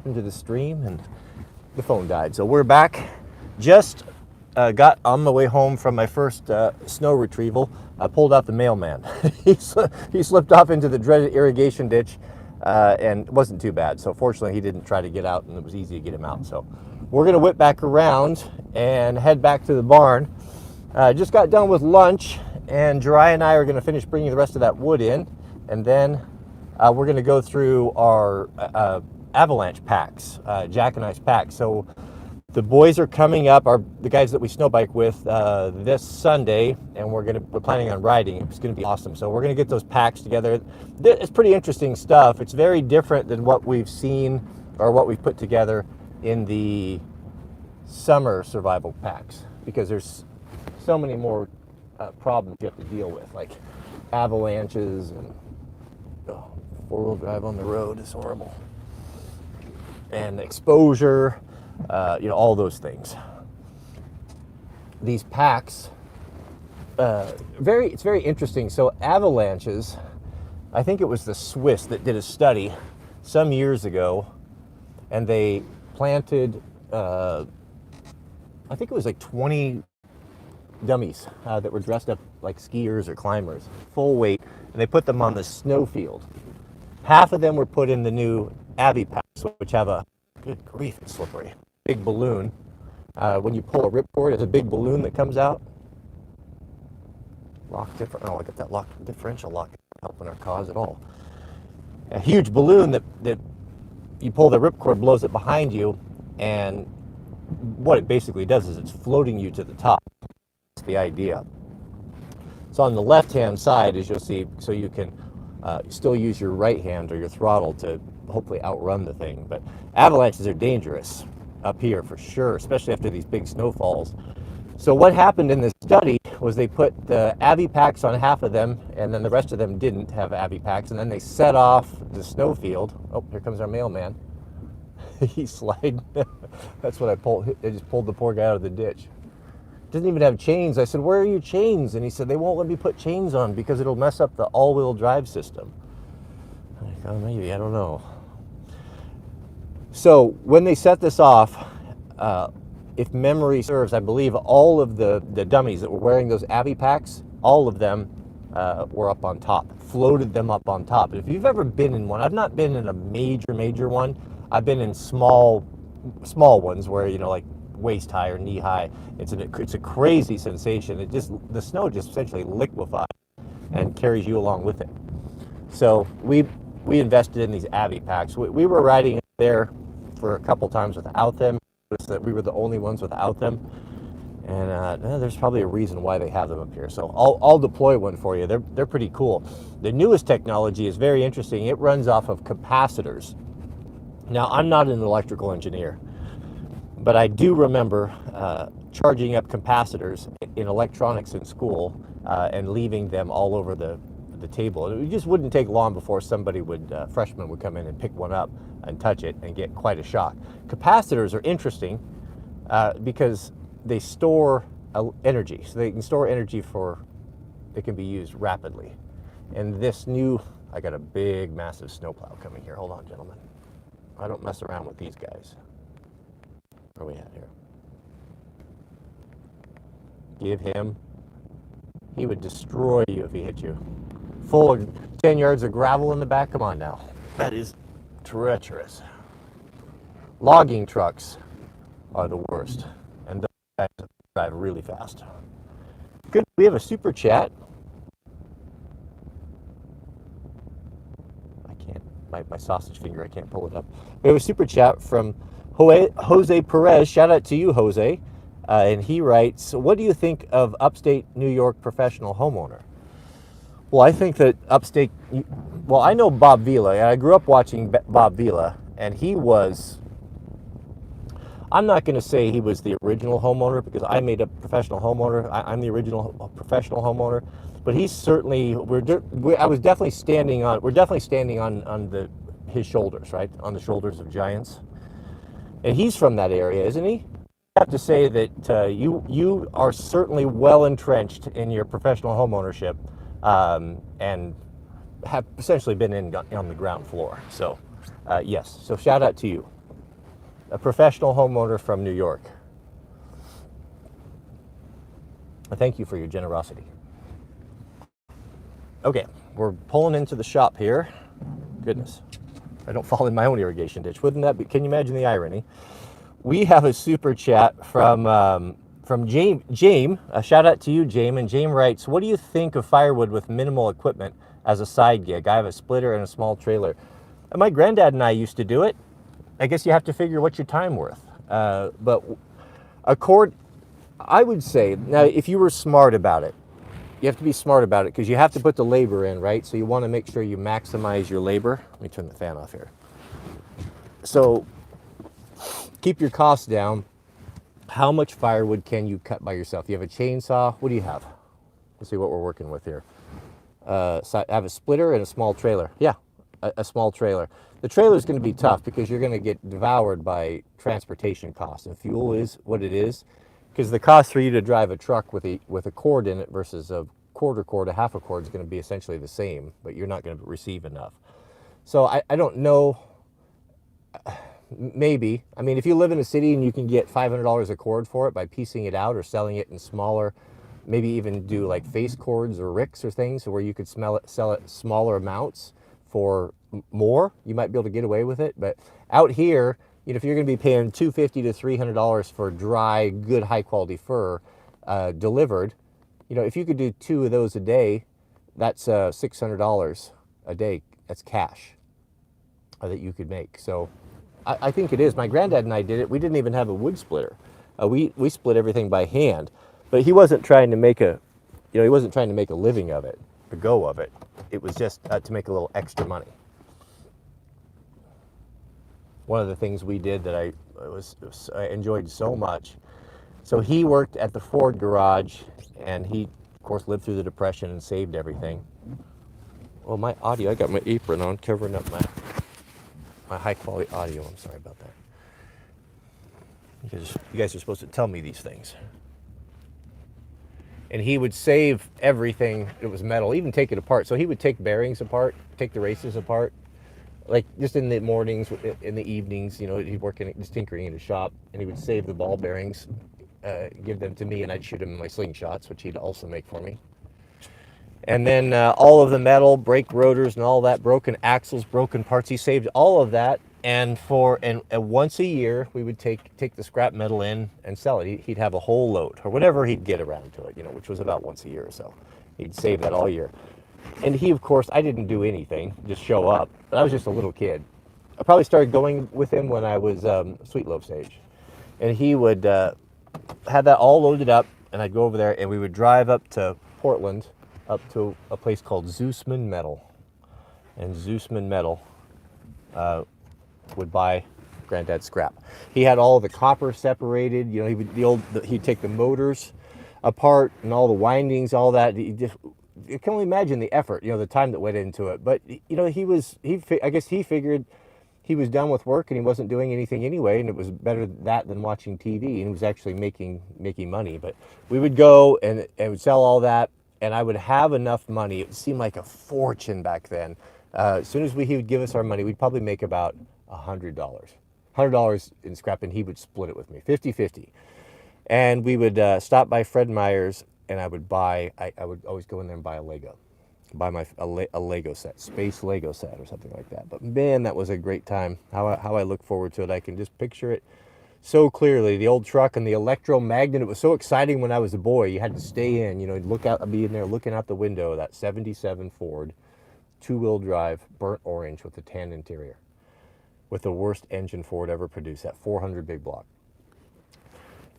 into the stream and the phone died. So we're back. Just got on the way home from my first snow retrieval. I pulled out the mailman. he slipped off into the dreaded irrigation ditch and it wasn't too bad. So fortunately he didn't try to get out and it was easy to get him out. So we're going to whip back around and head back to the barn. Just got done with lunch and Jariah and I are going to finish bringing the rest of that wood in, and then we're going to go through our Avalanche packs, Jack and I's packs. So the boys are coming up, the guys that we snow bike with this Sunday, and we're planning on riding. It's going to be awesome. So we're going to get those packs together. It's pretty interesting stuff. It's very different than what we've seen or what we've put together in the summer survival packs, because there's so many more problems you have to deal with, like avalanches and four-wheel drive on the road is horrible, and exposure, all those things. These packs, it's very interesting. So avalanches, I think it was the Swiss that did a study some years ago, and they planted, I think it was like 20 dummies that were dressed up like skiers or climbers, full weight, and they put them on the snow field. Half of them were put in the new Avi packs, which have a, good grief, it's slippery, big balloon. When you pull a ripcord, there's a big balloon that comes out. Lock different. Oh, look at that differential lock, helping our cause at all. A huge balloon that you pull the ripcord, blows it behind you, and what it basically does is it's floating you to the top. That's the idea. So on the left-hand side, as you'll see, so you can still use your right hand or your throttle to hopefully outrun the thing. But avalanches are dangerous up here for sure, especially after these big snowfalls. So what happened in this study was they put the Avi packs on half of them, and then the rest of them didn't have Avi packs, and then they set off the snowfield. Oh, here comes our mailman. He's sliding. That's what I pulled. I just pulled the poor guy out of the ditch. Doesn't even have chains. I said, where are your chains? And he said, they won't let me put chains on because it'll mess up the all-wheel drive system. I'm like, oh, maybe, I don't know. So when they set this off, if memory serves, I believe all of the dummies that were wearing those Avi packs, all of them were up on top, floated them up on top. If you've ever been in one, I've not been in a major one. I've been in small ones where, like waist high or knee high. It's a crazy sensation. The snow just essentially liquefies and carries you along with it. So we invested in these Avi packs. We were riding there for a couple times without them. That we were the only ones without them, and there's probably a reason why they have them up here. So I'll deploy one for you. They're pretty cool. The newest technology is very interesting. It runs off of capacitors. Now, I'm not an electrical engineer, but I do remember charging up capacitors in electronics in school and leaving them all over the table. It just wouldn't take long before freshman would come in and pick one up and touch it and get quite a shock. Capacitors are interesting because they store energy. So they can store energy that can be used rapidly. And I got a big, massive snowplow coming here. Hold on, gentlemen. I don't mess around with these guys. Where are we at here? Give him. He would destroy you if he hit you. Full of 10 yards of gravel in the back. Come on now. That is treacherous. Logging trucks are the worst, and those guys drive really fast. Good. We have a super chat. My sausage finger, I can't pull it up. We have a super chat from Jose Perez. Shout out to you, Jose. And he writes, what do you think of upstate New York professional homeowner? Well, I think that I know Bob Vila. I grew up watching Bob Vila, and I'm not going to say he was the original homeowner because I made a professional homeowner. I'm the original professional homeowner. But he's certainly, we're definitely standing on his shoulders, right? On the shoulders of giants. And he's from that area, isn't he? I have to say that you are certainly well entrenched in your professional homeownership and have essentially been on the ground floor. So, yes. So shout out to you. A professional homeowner from New York. Thank you for your generosity. Okay, we're pulling into the shop here. Goodness, I don't fall in my own irrigation ditch. Wouldn't that be? Can you imagine the irony? We have a super chat from James. A shout out to you, James. And James writes, "What do you think of firewood with minimal equipment as a side gig? I have a splitter and a small trailer. And my granddad and I used to do it. I guess you have to figure what's your time worth. But a cord, I would say, now if you were smart about it, you have to be smart about it because you have to put the labor in, right? So you want to make sure you maximize your labor. Let me turn the fan off here. So keep your costs down. How much firewood can you cut by yourself? You have a chainsaw. What do you have? Let's see what we're working with here. So I have a splitter and a small trailer. Yeah, a small trailer. The trailer is going to be tough because you're going to get devoured by transportation costs, and fuel is what it is. Because the cost for you to drive a truck with a cord in it versus a quarter cord, a half a cord, is going to be essentially the same, but you're not going to receive enough. So I don't know. Maybe. I mean, if you live in a city and you can get $500 a cord for it by piecing it out or selling it in smaller, maybe even do like face cords or ricks or things where you could sell it smaller amounts for more, you might be able to get away with it. But out here, you know, if you're going to be paying $250 to $300 for dry, good, high quality fir delivered, you know, if you could do 2 of those a day, that's $600 a day. That's cash that you could make. So I think it is. My granddad and I did it. We didn't even have a wood splitter. We split everything by hand, but he wasn't trying to make a, he wasn't trying to make a living of it, a go of it. It was just to make a little extra money. One of the things we did that I enjoyed so much. So he worked at the Ford garage, and he, of course, lived through the Depression and saved everything. Well, my audio, I got my apron on, covering up my high-quality audio. I'm sorry about that. Because you guys are supposed to tell me these things. And he would save everything that was metal, even take it apart. So he would take bearings apart, take the racers apart, like just in the mornings, in the evenings, he'd work just tinkering in his shop, and he would save the ball bearings, give them to me, and I'd shoot them in my slingshots, which he'd also make for me. And then all of the metal, brake rotors, and all that, broken axles, broken parts, he saved all of that. And once a year, we would take the scrap metal in and sell it. He'd have a whole load, or whatever he'd get around to it, which was about once a year or so. He'd save that all year. And he, of course, I didn't do anything, just show up. But I was just a little kid. I probably started going with him when I was Sweet Loaf's age. And he would have that all loaded up, and I'd go over there, and we would drive up to Portland, up to a place called Zeusman Metal. And Zeusman Metal would buy Granddad's scrap. He had all the copper separated. He'd take the motors apart and all the windings, all that. You can only imagine the effort, the time that went into it. But I guess he figured he was done with work and he wasn't doing anything anyway, and it was better that than watching TV. And he was actually making money. But we would go and would sell all that, and I would have enough money. It seemed like a fortune back then. As soon as he would give us our money, we'd probably make about $100 in scrap, and he would split it with me, 50-50. And we would stop by Fred Meyer's, and I would always go in there and buy a Lego, a Lego set, space Lego set or something like that. But man, that was a great time. How I look forward to it. I can just picture it so clearly. The old truck and the electromagnet. It was so exciting when I was a boy. You had to stay in, be in there looking out the window of that 77 Ford, 2-wheel drive, burnt orange with a tan interior, with the worst engine Ford ever produced, that 400 big block.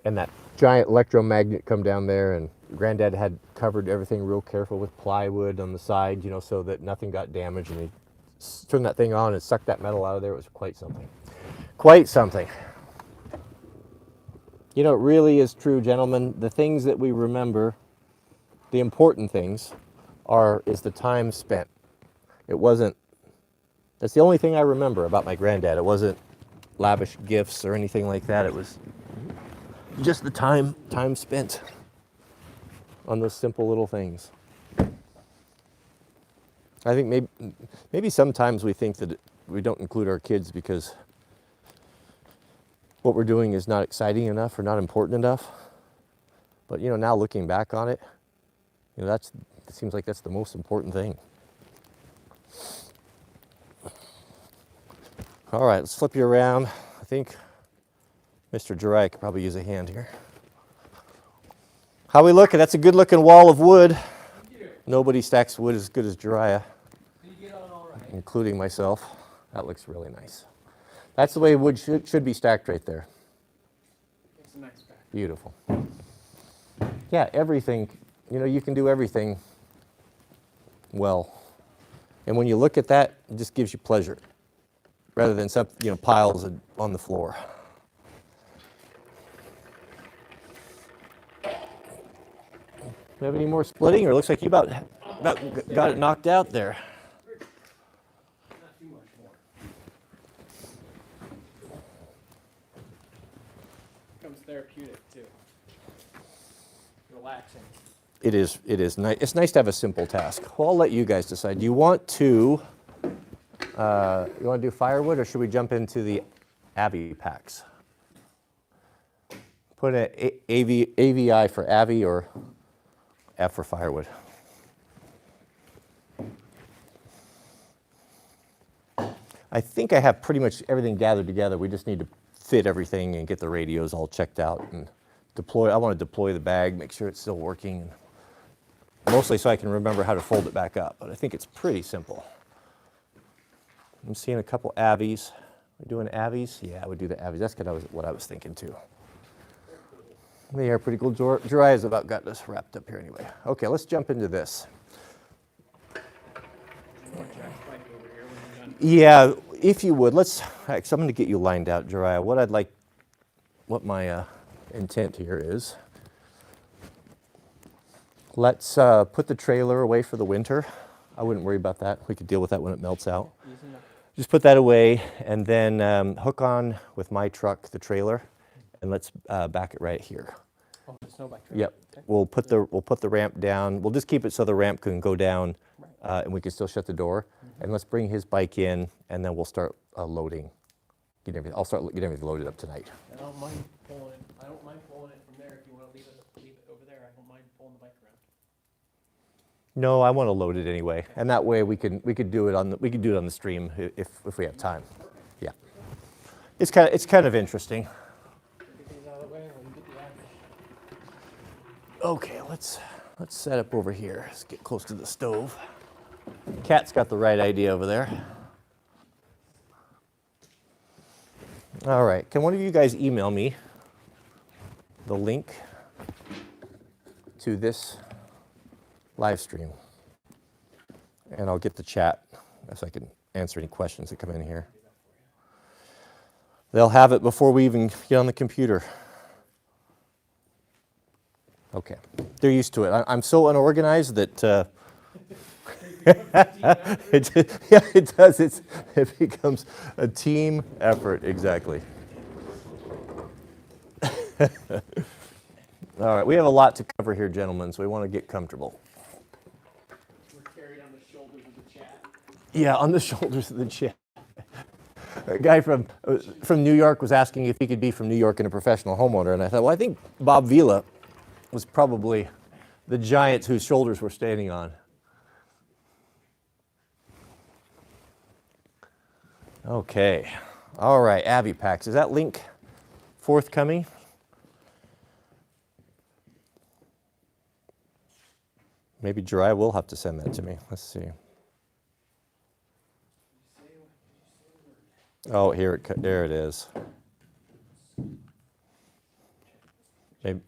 And that giant electromagnet come down there, and Granddad had covered everything real careful with plywood on the side, so that nothing got damaged, and he turned that thing on and sucked that metal out of there. It was quite something. Quite something. It really is true, gentlemen. The things that we remember, the important things, is the time spent. That's the only thing I remember about my granddad. It wasn't lavish gifts or anything like that. It was just the time spent on those simple little things. I think maybe sometimes we think that we don't include our kids because what we're doing is not exciting enough or not important enough. But you know, now looking back on it, you know, it seems like that's the most important thing. All right, let's flip you around. I think Mr. Jariah could probably use a hand here. How we looking? That's a good looking wall of wood. Nobody stacks wood as good as Jariah, including myself. That looks really nice. That's the way wood should be stacked right there. It's a nice back. Beautiful. Yeah, everything, you know, you can do everything well. And when you look at that, it just gives you pleasure rather than some, you know, piles on the floor. Do you have any more splitting, or it looks like you about got it knocked out there? Not too much more. Becomes therapeutic too. Relaxing. It is nice. It's nice to have a simple task. Well, I'll let you guys decide. Do you want to do firewood, or should we jump into the Avi packs? Put an AVI for Avi or F for firewood. I think I have pretty much everything gathered together. We just need to fit everything and get the radios all checked out and deploy. I want to deploy the bag, make sure it's still working, mostly so I can remember how to fold it back up. But I think it's pretty simple. I'm seeing a couple Avies. We're doing Avies? Yeah, I would do the Avies. That's kind of what I was thinking too. They are pretty cool. Jariah's about got this wrapped up here anyway. Okay, let's jump into this. Yeah, if you would, so I'm going to get you lined out, Jariah. What my intent here is, let's put the trailer away for the winter. I wouldn't worry about that. We could deal with that when it melts out. Just put that away and then hook on with my truck the trailer, and let's back it right here. Oh, the snowback trailer. Yep. Okay. We'll put the ramp down. We'll just keep it so the ramp can go down, and we can still shut the door. Mm-hmm. And let's bring his bike in, and then we'll start loading. I'll start getting everything loaded up tonight. I don't mind pulling it. I don't mind pulling it from there. If you want to leave it over there, I don't mind pulling the bike around. No, I want to load it anyway, and that way we could do it on the stream if we have time. Yeah. It's kind of interesting. Everything's out of the way. When you get the action. Okay, let's set up over here. Let's get close to the stove. Kat's got the right idea over there. All right, can one of you guys email me the link to this live stream? And I'll get the chat so I can answer any questions that come in here. They'll have it before we even get on the computer. Okay, they're used to it. I'm so unorganized that it does. It becomes a team effort, exactly. All right, we have a lot to cover here, gentlemen, so we want to get comfortable. We're carried on the shoulders of the chat. Yeah, on the shoulders of the chat. A guy from New York was asking if he could be from New York and a professional homeowner, and I thought, well, I think Bob Vila was probably the giant whose shoulders we're standing on. Okay, all right, Avi Packs. Is that link forthcoming? Maybe Jariah will have to send that to me. Let's see. Oh, there it is. Maybe.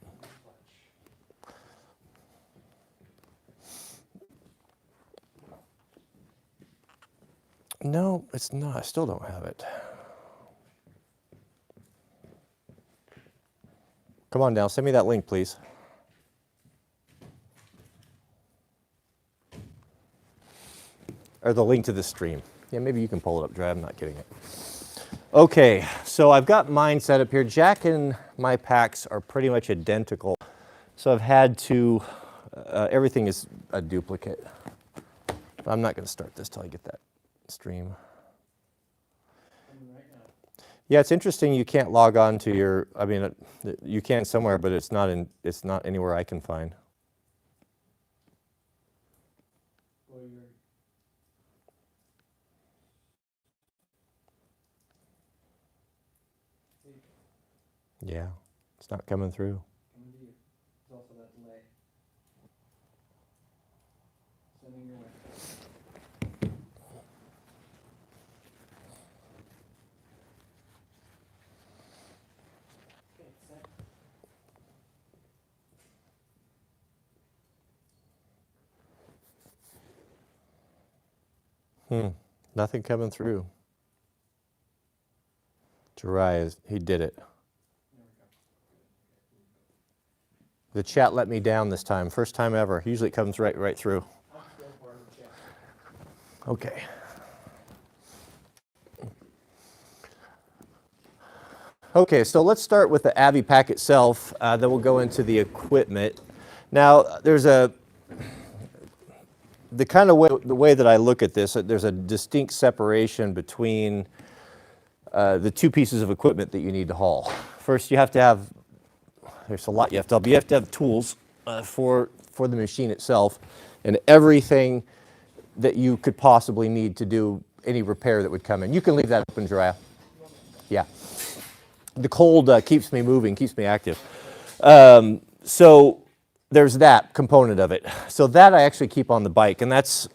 No, it's not. I still don't have it. Come on down. Send me that link, please. Or the link to the stream. Yeah, maybe you can pull it up, Dre. I'm not getting it. Okay, so I've got mine set up here. Jack and my packs are pretty much identical. So I've had to, everything is a duplicate. I'm not going to start this till I get that stream. Yeah, it's interesting you can't log on to your, I mean, you can somewhere, but it's not anywhere I can find. Or your, see, Yeah, it's not coming through. coming to you. There's also that delay. Sending your way. Okay, it's sent. Nothing coming through. Jariah, he did it. There we go. The chat let me down this time. First time ever. Usually it comes right through. I'm still part of the chat. Okay. Okay, so let's start with the Avi pack itself, then we'll go into the equipment. Now, there's the way that I look at this, there's a distinct separation between the two pieces of equipment that you need to haul. First, you have to have, there's a lot you have to have. You have to have tools for the machine itself and everything that you could possibly need to do any repair that would come in. You can leave that open, Jariah. Yeah. The cold keeps me moving, keeps me active. So there's that component of it. So that I actually keep on the bike, and that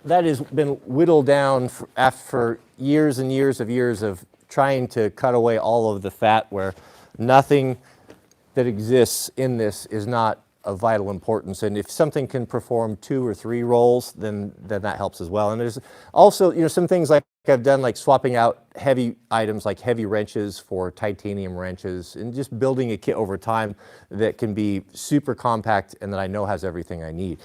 has been whittled down for years and years of trying to cut away all of the fat, where nothing that exists in this is not of vital importance. And if something can perform 2 or 3 roles, then that helps as well. And there's also, some things like I've done, like swapping out heavy items like heavy wrenches for titanium wrenches, and just building a kit over time that can be super compact and that I know has everything I need.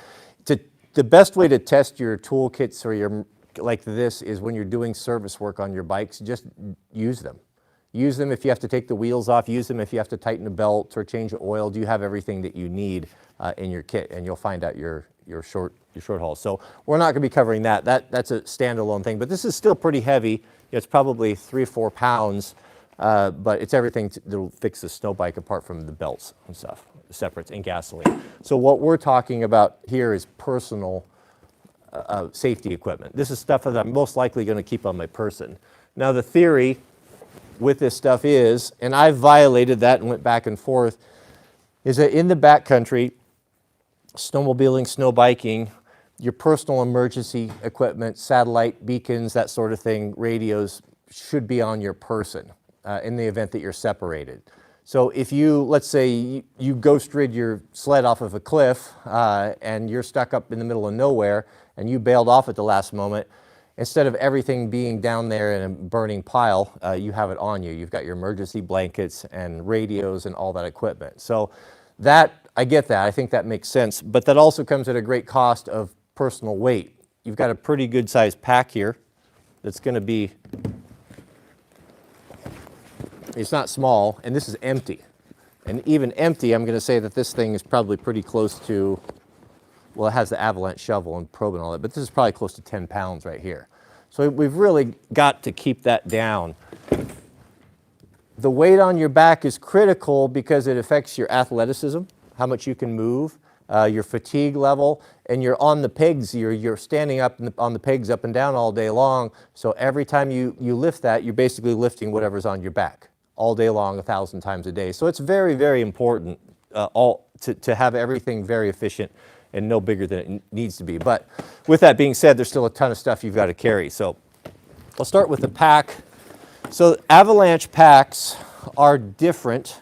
The best way to test your toolkits or your like this is when you're doing service work on your bikes, just use them. Use them if you have to take the wheels off. Use them if you have to tighten a belt or change the oil. Do you have everything that you need in your kit? And you'll find out your short haul. So we're not going to be covering that. That's a standalone thing. But this is still pretty heavy. It's probably 3 or 4 pounds, but it's everything that'll fix the snow bike apart from the belts and stuff, separates and gasoline. So what we're talking about here is personal safety equipment. This is stuff that I'm most likely going to keep on my person. Now the theory with this stuff is, and I've violated that and went back and forth, is that in the backcountry, snowmobiling, snow biking, your personal emergency equipment, satellite beacons, that sort of thing, radios, should be on your person in the event that you're separated. So if you, let's say you ghost rid your sled off of a cliff and you're stuck up in the middle of nowhere and you bailed off at the last moment, instead of everything being down there in a burning pile, you have it on you. You've got your emergency blankets and radios and all that equipment. So that, I get that. I think that makes sense. But that also comes at a great cost of personal weight. You've got a pretty good sized pack here that's going to be, it's not small, and this is empty. And even empty, I'm going to say that this thing is probably pretty close to, well, it has the Avalanche shovel and probe and all that, but this is probably close to 10 pounds right here. So we've really got to keep that down. The weight on your back is critical because it affects your athleticism, how much you can move, your fatigue level, and you're on the pegs. You're standing up on the pegs up and down all day long. So every time you lift that, you're basically lifting whatever's on your back all day long, 1,000 times a day. So it's very, very important to have everything very efficient and no bigger than it needs to be. But with that being said, there's still a ton of stuff you've got to carry. So I'll start with the pack. So Avalanche packs are different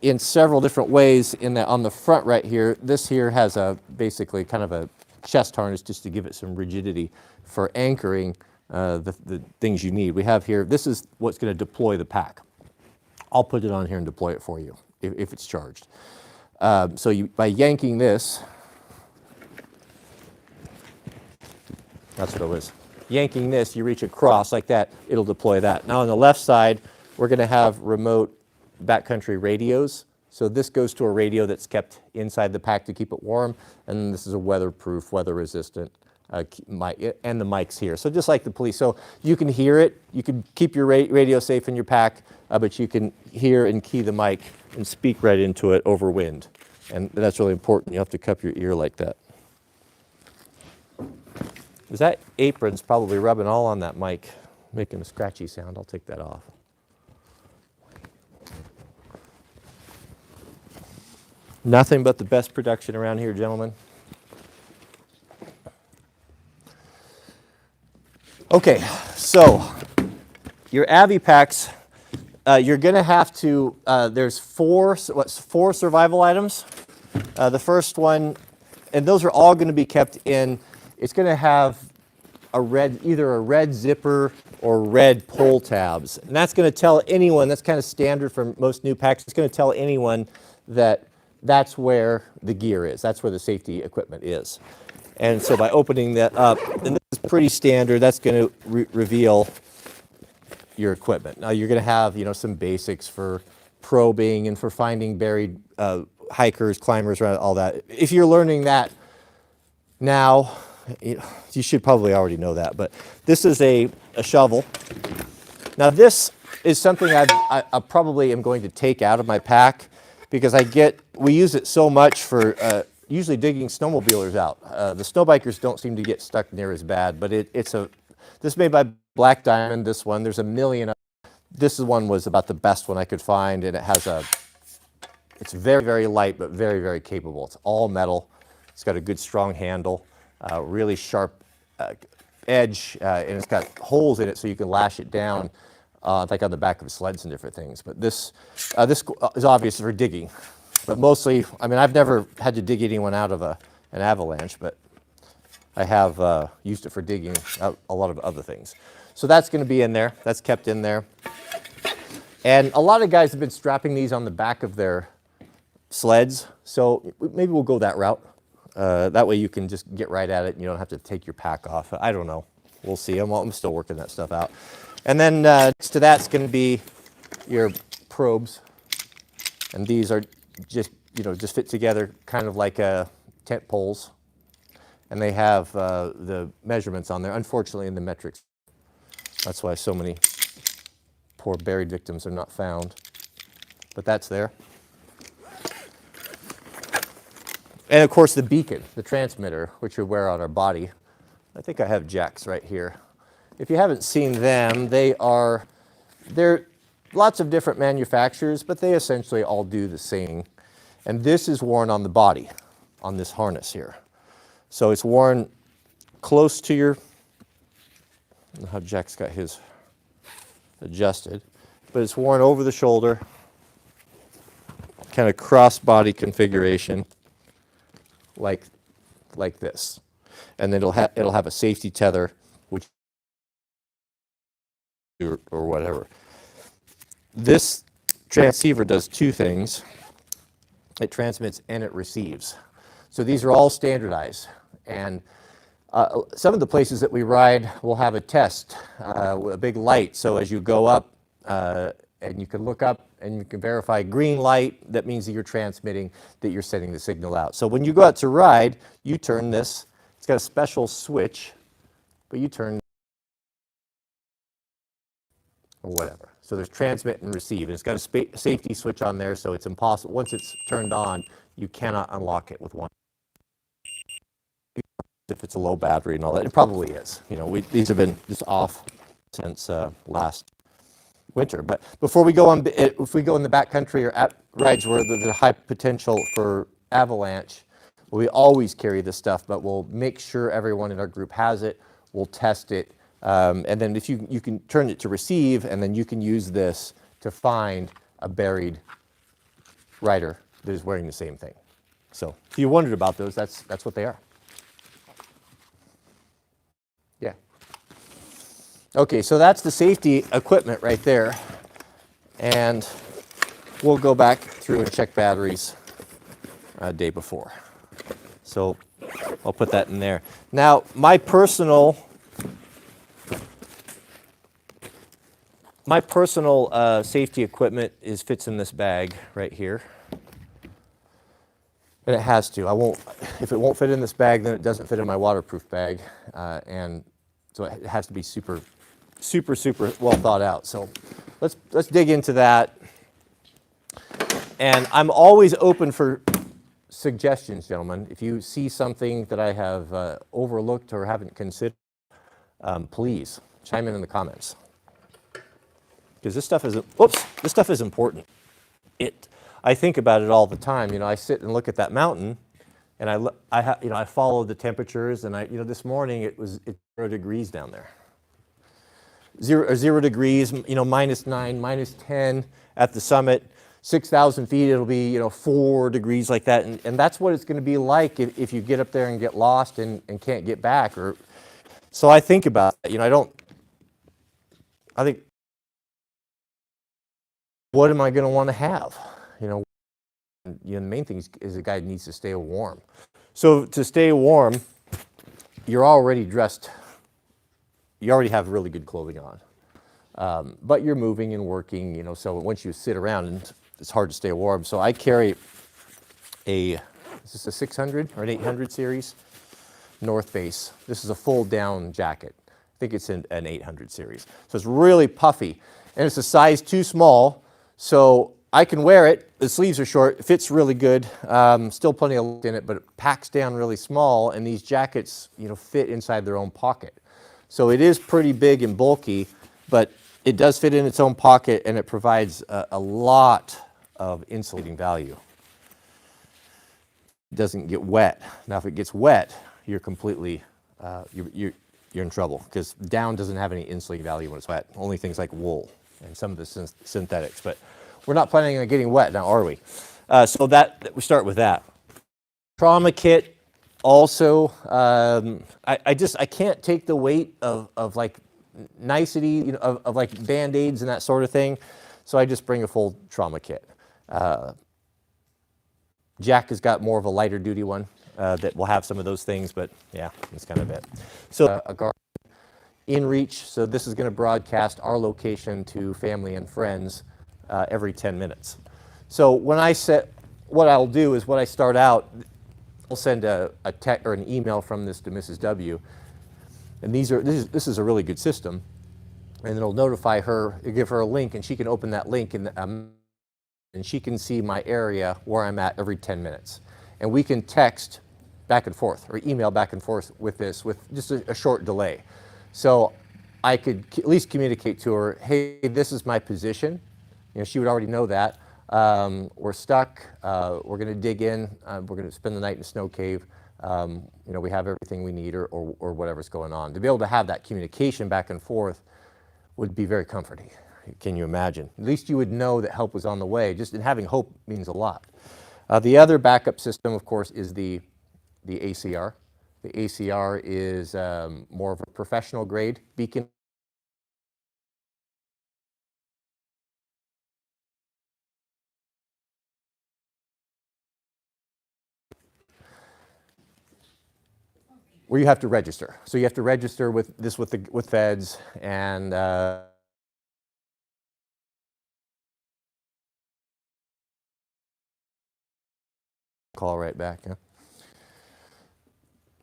in several different ways. On the front right here, this here has basically kind of a chest harness just to give it some rigidity for anchoring the things you need. We have here, this is what's going to deploy the pack. I'll put it on here and deploy it for you if it's charged. So by yanking this, that's what it was. Yanking this, you reach across like that, it'll deploy that. Now on the left side, we're going to have remote backcountry radios. So this goes to a radio that's kept inside the pack to keep it warm, and this is a weatherproof, weather resistant and the mics here. So just like the police. So you can hear it. You can keep your radio safe in your pack, but you can hear and key the mic and speak right into it over wind. And that's really important. You have to cup your ear like that. Is that apron's probably rubbing all on that mic, making a scratchy sound. I'll take that off. Nothing but the best production around here, gentlemen. Okay, so your Avi packs, you're going to have to, there's four survival items. The first one, and those are all going to be kept in, it's going to have either a red zipper or red pull tabs. And that's going to tell anyone, that's kind of standard for most new packs, it's going to tell anyone that that's where the gear is, that's where the safety equipment is. And so by opening that up, and this is pretty standard, that's going to reveal your equipment. Now you're going to have, some basics for probing and for finding buried hikers, climbers, all that. If you're learning that now, you should probably already know that, but this is a shovel. Now this is something I probably am going to take out of my pack because we use it so much for usually digging snowmobilers out. The snowbikers don't seem to get stuck near as bad, but this is made by Black Diamond, this one. There's a million. This one was about the best one I could find, and it's very, very light, but very, very capable. It's all metal. It's got a good, strong handle, really sharp edge, and it's got holes in it so you can lash it down, like on the back of sleds and different things. But this is obvious for digging. But mostly, I've never had to dig anyone out of an avalanche, but I have used it for digging out a lot of other things. So that's going to be in there. That's kept in there. And a lot of guys have been strapping these on the back of their sleds. So maybe we'll go that route. That way you can just get right at it and you don't have to take your pack off. I don't know. We'll see. I'm still working that stuff out. And then next to that's going to be your probes. And these are just fit together kind of like tent poles. And they have the measurements on there, unfortunately in the metrics. That's why so many poor buried victims are not found. But that's there. And of course the beacon, the transmitter, which we wear on our body. I think I have Jack's right here. If you haven't seen them, they're lots of different manufacturers, but they essentially all do the same. And this is worn on the body, on this harness here. So it's worn close to your, I don't know how Jack's got his adjusted, but it's worn over the shoulder, kind of cross-body configuration, like this. And then it'll have a safety tether, which or whatever. This transceiver does two things. It transmits and it receives. So these are all standardized. And some of the places that we ride will have a test with a big light. So as you go up and you can look up and you can verify green light, that means that you're transmitting, that you're sending the signal out. So when you go out to ride, you turn this. It's got a special switch, but you turn or whatever. So there's transmit and receive. And it's got a safety switch on there, so it's impossible. Once it's turned on, you cannot unlock it with one. If it's a low battery and all that, it probably is. These have been just off since last winter. But before we go on, if we go in the backcountry or at rides where there's a high potential for avalanche, we always carry this stuff, but we'll make sure everyone in our group has it. We'll test it. And then if you can turn it to receive, and then you can use this to find a buried rider that is wearing the same thing. So if you wondered about those, that's what they are. Yeah. Okay, so that's the safety equipment right there. And we'll go back through and check batteries day before. So I'll put that in there. Now, my personal safety equipment fits in this bag right here. And it has to. I won't, if it won't fit in this bag, then it doesn't fit in my waterproof bag. And so it has to be super, super, super well thought out. So let's dig into that. And I'm always open for suggestions, gentlemen. If you see something that I have overlooked or haven't considered, please chime in the comments. Because this stuff is important. I think about it all the time. You know, I sit and look at that mountain, and I follow the temperatures. And this morning it's 0 degrees down there. 0 degrees. -9, -10 at the summit. 6,000 feet, it'll be 4 degrees like that, and that's what it's going to be like if you get up there and get lost and can't get back. So I think about it. I think, what am I going to want to have? The main thing is the guy needs to stay warm. So to stay warm, you're already dressed. You already have really good clothing on, but you're moving and working. So once you sit around, and it's hard to stay warm. So I carry is this a 600 or an 800 series North Face? This is a full down jacket. I think it's an 800 series. So it's really puffy, and it's a size too small. So I can wear it. The sleeves are short. It fits really good. Still plenty of lift in it, but it packs down really small. And these jackets, fit inside their own pocket. So it is pretty big and bulky, but it does fit in its own pocket, and it provides a lot of insulating value. It doesn't get wet. Now, if it gets wet, you're completely you're in trouble, because down doesn't have any insulating value when it's wet. Only things like wool and some of the synthetics. But we're not planning on getting wet now, are we? So we start with that. Trauma kit. Also, I can't take the weight of like nicety, of like Band-Aids and that sort of thing. So I just bring a full trauma kit. Jack has got more of a lighter duty one that will have some of those things, but yeah, that's kind of it. So a guard in reach. So this is going to broadcast our location to family and friends every 10 minutes. So when what I'll do is, when I start out, I'll send a text or an email from this to Mrs. W. And this is a really good system, and it'll notify her, give her a link, and she can open that link, and she can see my area where I'm at every 10 minutes. And we can text back and forth or email back and forth with this, with just a short delay. So I could at least communicate to her, hey, this is my position. She would already know that. We're stuck. We're going to dig in. We're going to spend the night in a snow cave. We have everything we need, or whatever's going on. To be able to have that communication back and forth would be very comforting. Can you imagine? At least you would know that help was on the way. Just in having hope means a lot. The other backup system, of course, is the ACR. The ACR is more of a professional grade beacon. Where you have to register. So you have to register with feds, and call right back. Yeah.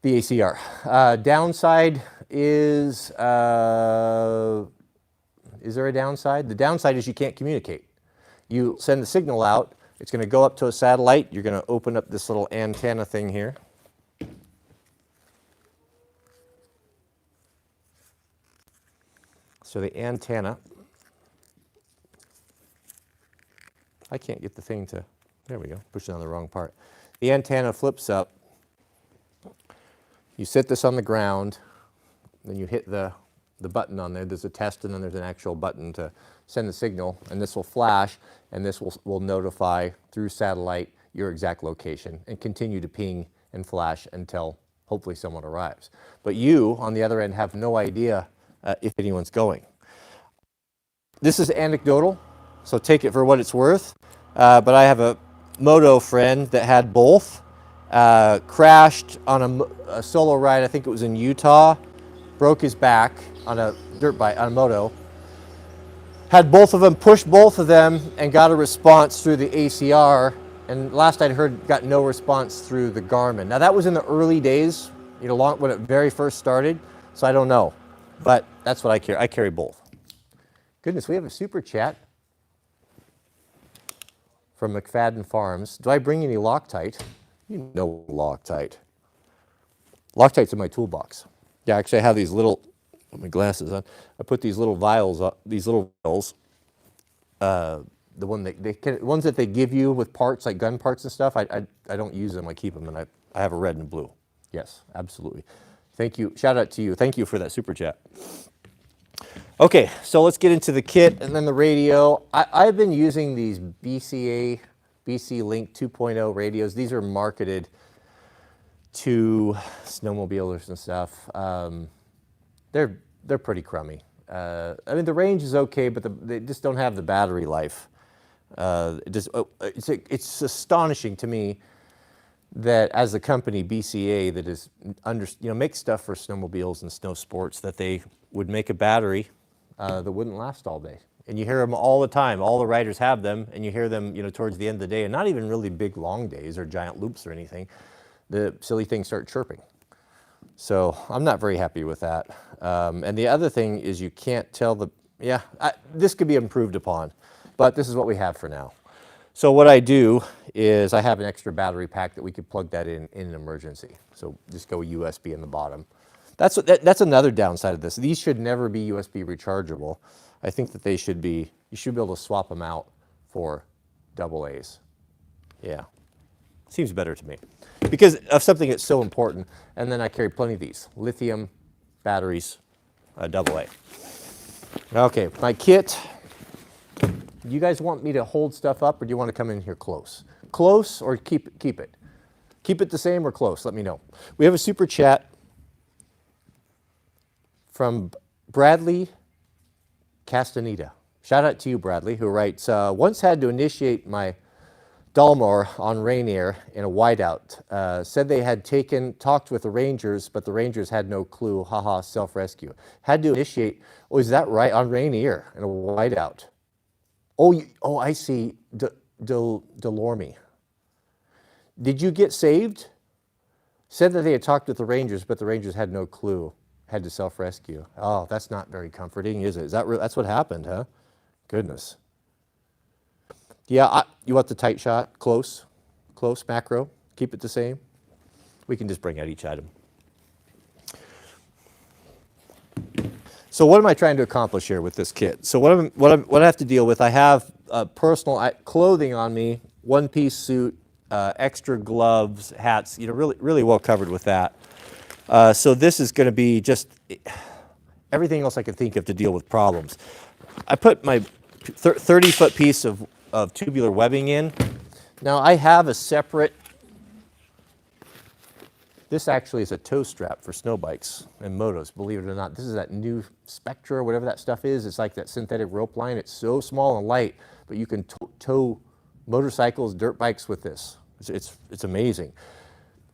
The ACR. Downside is there a downside? The downside is you can't communicate. You send the signal out, it's going to go up to a satellite. You're going to open up this little antenna thing here. So the antenna, I can't get the thing to, there we go, pushing on the wrong part. The antenna flips up. You sit this on the ground, then you hit the button on there. There's a test, and then there's an actual button to send the signal, and this will flash, and this will notify through satellite your exact location and continue to ping and flash until hopefully someone arrives. But you, on the other end, have no idea if anyone's going. This is anecdotal, so take it for what it's worth. But I have a moto friend that had both, crashed on a solo ride. I think it was in Utah, broke his back on a dirt bike, on a moto. Had both of them, pushed both of them, and got a response through the ACR And last I'd heard, got no response through the Garmin. Now that was in the early days, you know, when it very first started, so I don't know. But that's what I carry. I carry both. Goodness, we have a super chat from McFadden Farms. Do I bring any Loctite? You know Loctite. Loctite's in my toolbox. Yeah, actually I have these little, put my glasses on, I put these little vials, the ones that they give you with parts, like gun parts and stuff, I don't use them, I keep them, and I have a red and blue. Yes, absolutely. Thank you, shout out to you. Thank you for that super chat. Okay, so let's get into the kit and then the radio. I've been using these BC Link 2.0 radios. These are marketed to snowmobilers and stuff. They're pretty crummy. I mean, the range is okay, but they just don't have the battery life. It's astonishing to me that as a company, BCA, that is makes stuff for snowmobiles and snow sports, that they would make a battery that wouldn't last all day. And you hear them all the time. All the riders have them, and you hear them, towards the end of the day, and not even really big long days or giant loops or anything. The silly things start chirping. So I'm not very happy with that. And the other thing is you can't tell this could be improved upon, but this is what we have for now. So what I do is I have an extra battery pack that we could plug that in an emergency. So just go USB in the bottom. That's another downside of this. These should never be USB rechargeable. I think that you should be able to swap them out for AA's. Yeah, seems better to me. Because of something that's so important. And then I carry plenty of these, lithium batteries, AA. Okay, my kit. You guys want me to hold stuff up, or do you want to come in here close? Close, or keep it? Keep it the same or close? Let me know. We have a super chat from Bradley Castaneda. Shout out to you, Bradley, who writes, once had to initiate my Dalmor on Rainier in a whiteout. Said they had talked with the Rangers, but the Rangers had no clue. Haha, self-rescue. Had to initiate, is that right? On Rainier in a whiteout. Oh, I see. Delorme. Did you get saved? Said that they had talked with the Rangers, but the Rangers had no clue. Had to self-rescue. Oh, that's not very comforting, is it? That's what happened, huh? Goodness. Yeah, you want the tight shot? Close, macro. Keep it the same. We can just bring out each item. So what am I trying to accomplish here with this kit? So what I have to deal with, I have personal clothing on me, one-piece suit, extra gloves, hats, really well covered with that. So this is going to be just everything else I can think of to deal with problems. I put my 30-foot piece of tubular webbing in. Now I have a separate, this actually is a tow strap for snow bikes and motos, believe it or not. This is that new Spectra, whatever that stuff is. It's like that synthetic rope line. It's so small and light, but you can tow motorcycles, dirt bikes with this. It's amazing.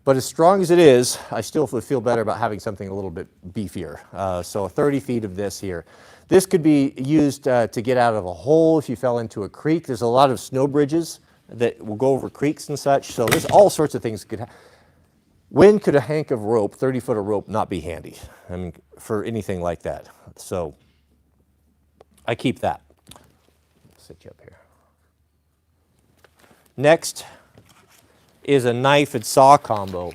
But as strong as it is, I still feel better about having something a little bit beefier. So 30 feet of this here. This could be used to get out of a hole if you fell into a creek. There's a lot of snow bridges that will go over creeks and such. So there's all sorts of things that could happen. When could a hank of rope, 30 foot of rope, not be handy? I mean, for anything like that. So I keep that. I'll sit you up here. Next is a knife and saw combo.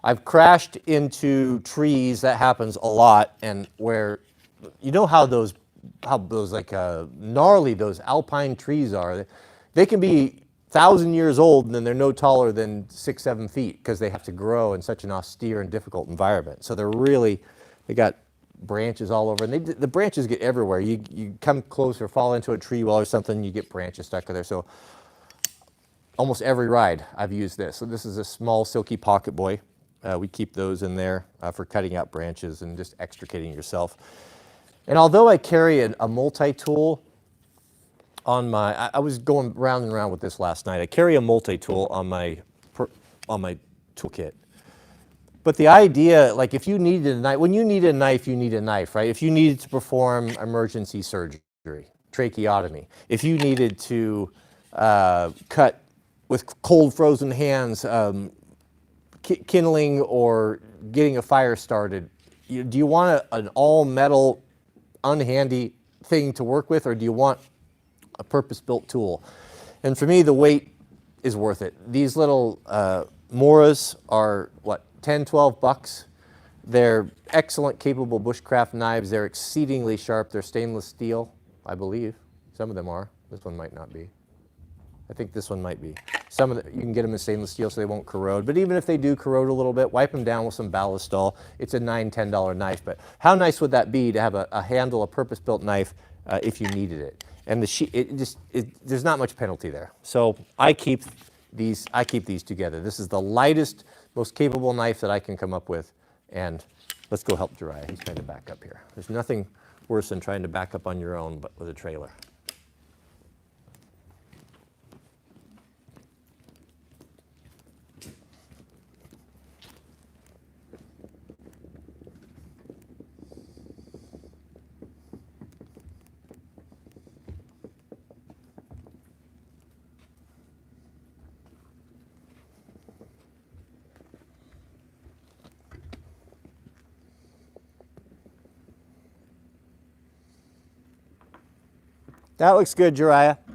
I've crashed into trees. That happens a lot, and where how those like gnarly those alpine trees are. They can be 1,000 years old, and then they're no taller than 6-7 feet because they have to grow in such an austere and difficult environment. So they got branches all over, and the branches get everywhere. You come close or fall into a tree well or something, you get branches stuck there. So almost every ride I've used this. So this is a small silky pocket boy. We keep those in there for cutting out branches and just extricating yourself. And although I carry a multi-tool on my, I was going round and round with this last night. I carry a multi-tool on my toolkit. But the idea, like if you needed a knife, when you need a knife, you need a knife, right? If you needed to perform emergency surgery, tracheotomy, if you needed to cut with cold frozen hands, kindling or getting a fire started, do you want an all metal, unhandy thing to work with, or do you want a purpose-built tool? And for me, the weight is worth it. These little Moras are, what, 10, 12 bucks? They're excellent, capable bushcraft knives. They're exceedingly sharp. They're stainless steel, I believe. Some of them are. This one might not be. I think this one might be. Some of you can get them in stainless steel so they won't corrode. But even if they do corrode a little bit, wipe them down with some ballistol. It's a $9, $10 knife. But how nice would that be to have a handle, a purpose-built knife if you needed it? And there's not much penalty there. So I keep these together. This is the lightest, most capable knife that I can come up with. And let's go help Jariah. He's trying to back up here. There's nothing worse than trying to back up on your own, but with a trailer. That looks good, Jariah. What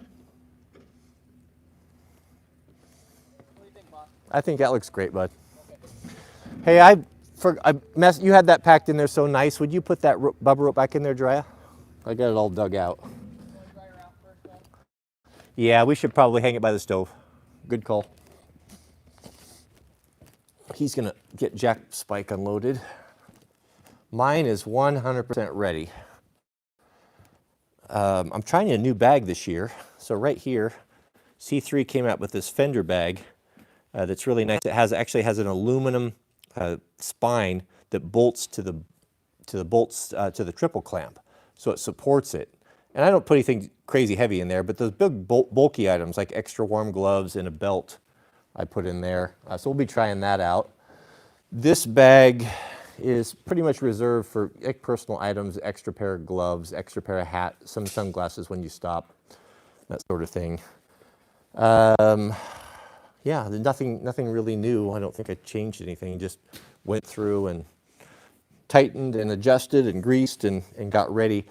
do you think, boss? I think that looks great, bud. Okay. Hey, you had that packed in there so nice. Would you put that bubba rope back in there, Jariah? I got it all dug out. You want to dry her out first, though? Yeah, we should probably hang it by the stove. Good call. He's gonna get Jack Spike unloaded. Mine is 100% ready. I'm trying a new bag this year. So right here, C3 came out with this fender bag that's really nice. It actually has an aluminum spine that bolts to the triple clamp, so it supports it. And I don't put anything crazy heavy in there, but those big bulky items like extra warm gloves and a belt, I put in there. So we'll be trying that out. This bag is pretty much reserved for personal items, extra pair of gloves, extra pair of hat, some sunglasses when you stop, that sort of thing. Yeah, nothing really new. I don't think I changed anything. Just went through and tightened and adjusted and greased and got ready.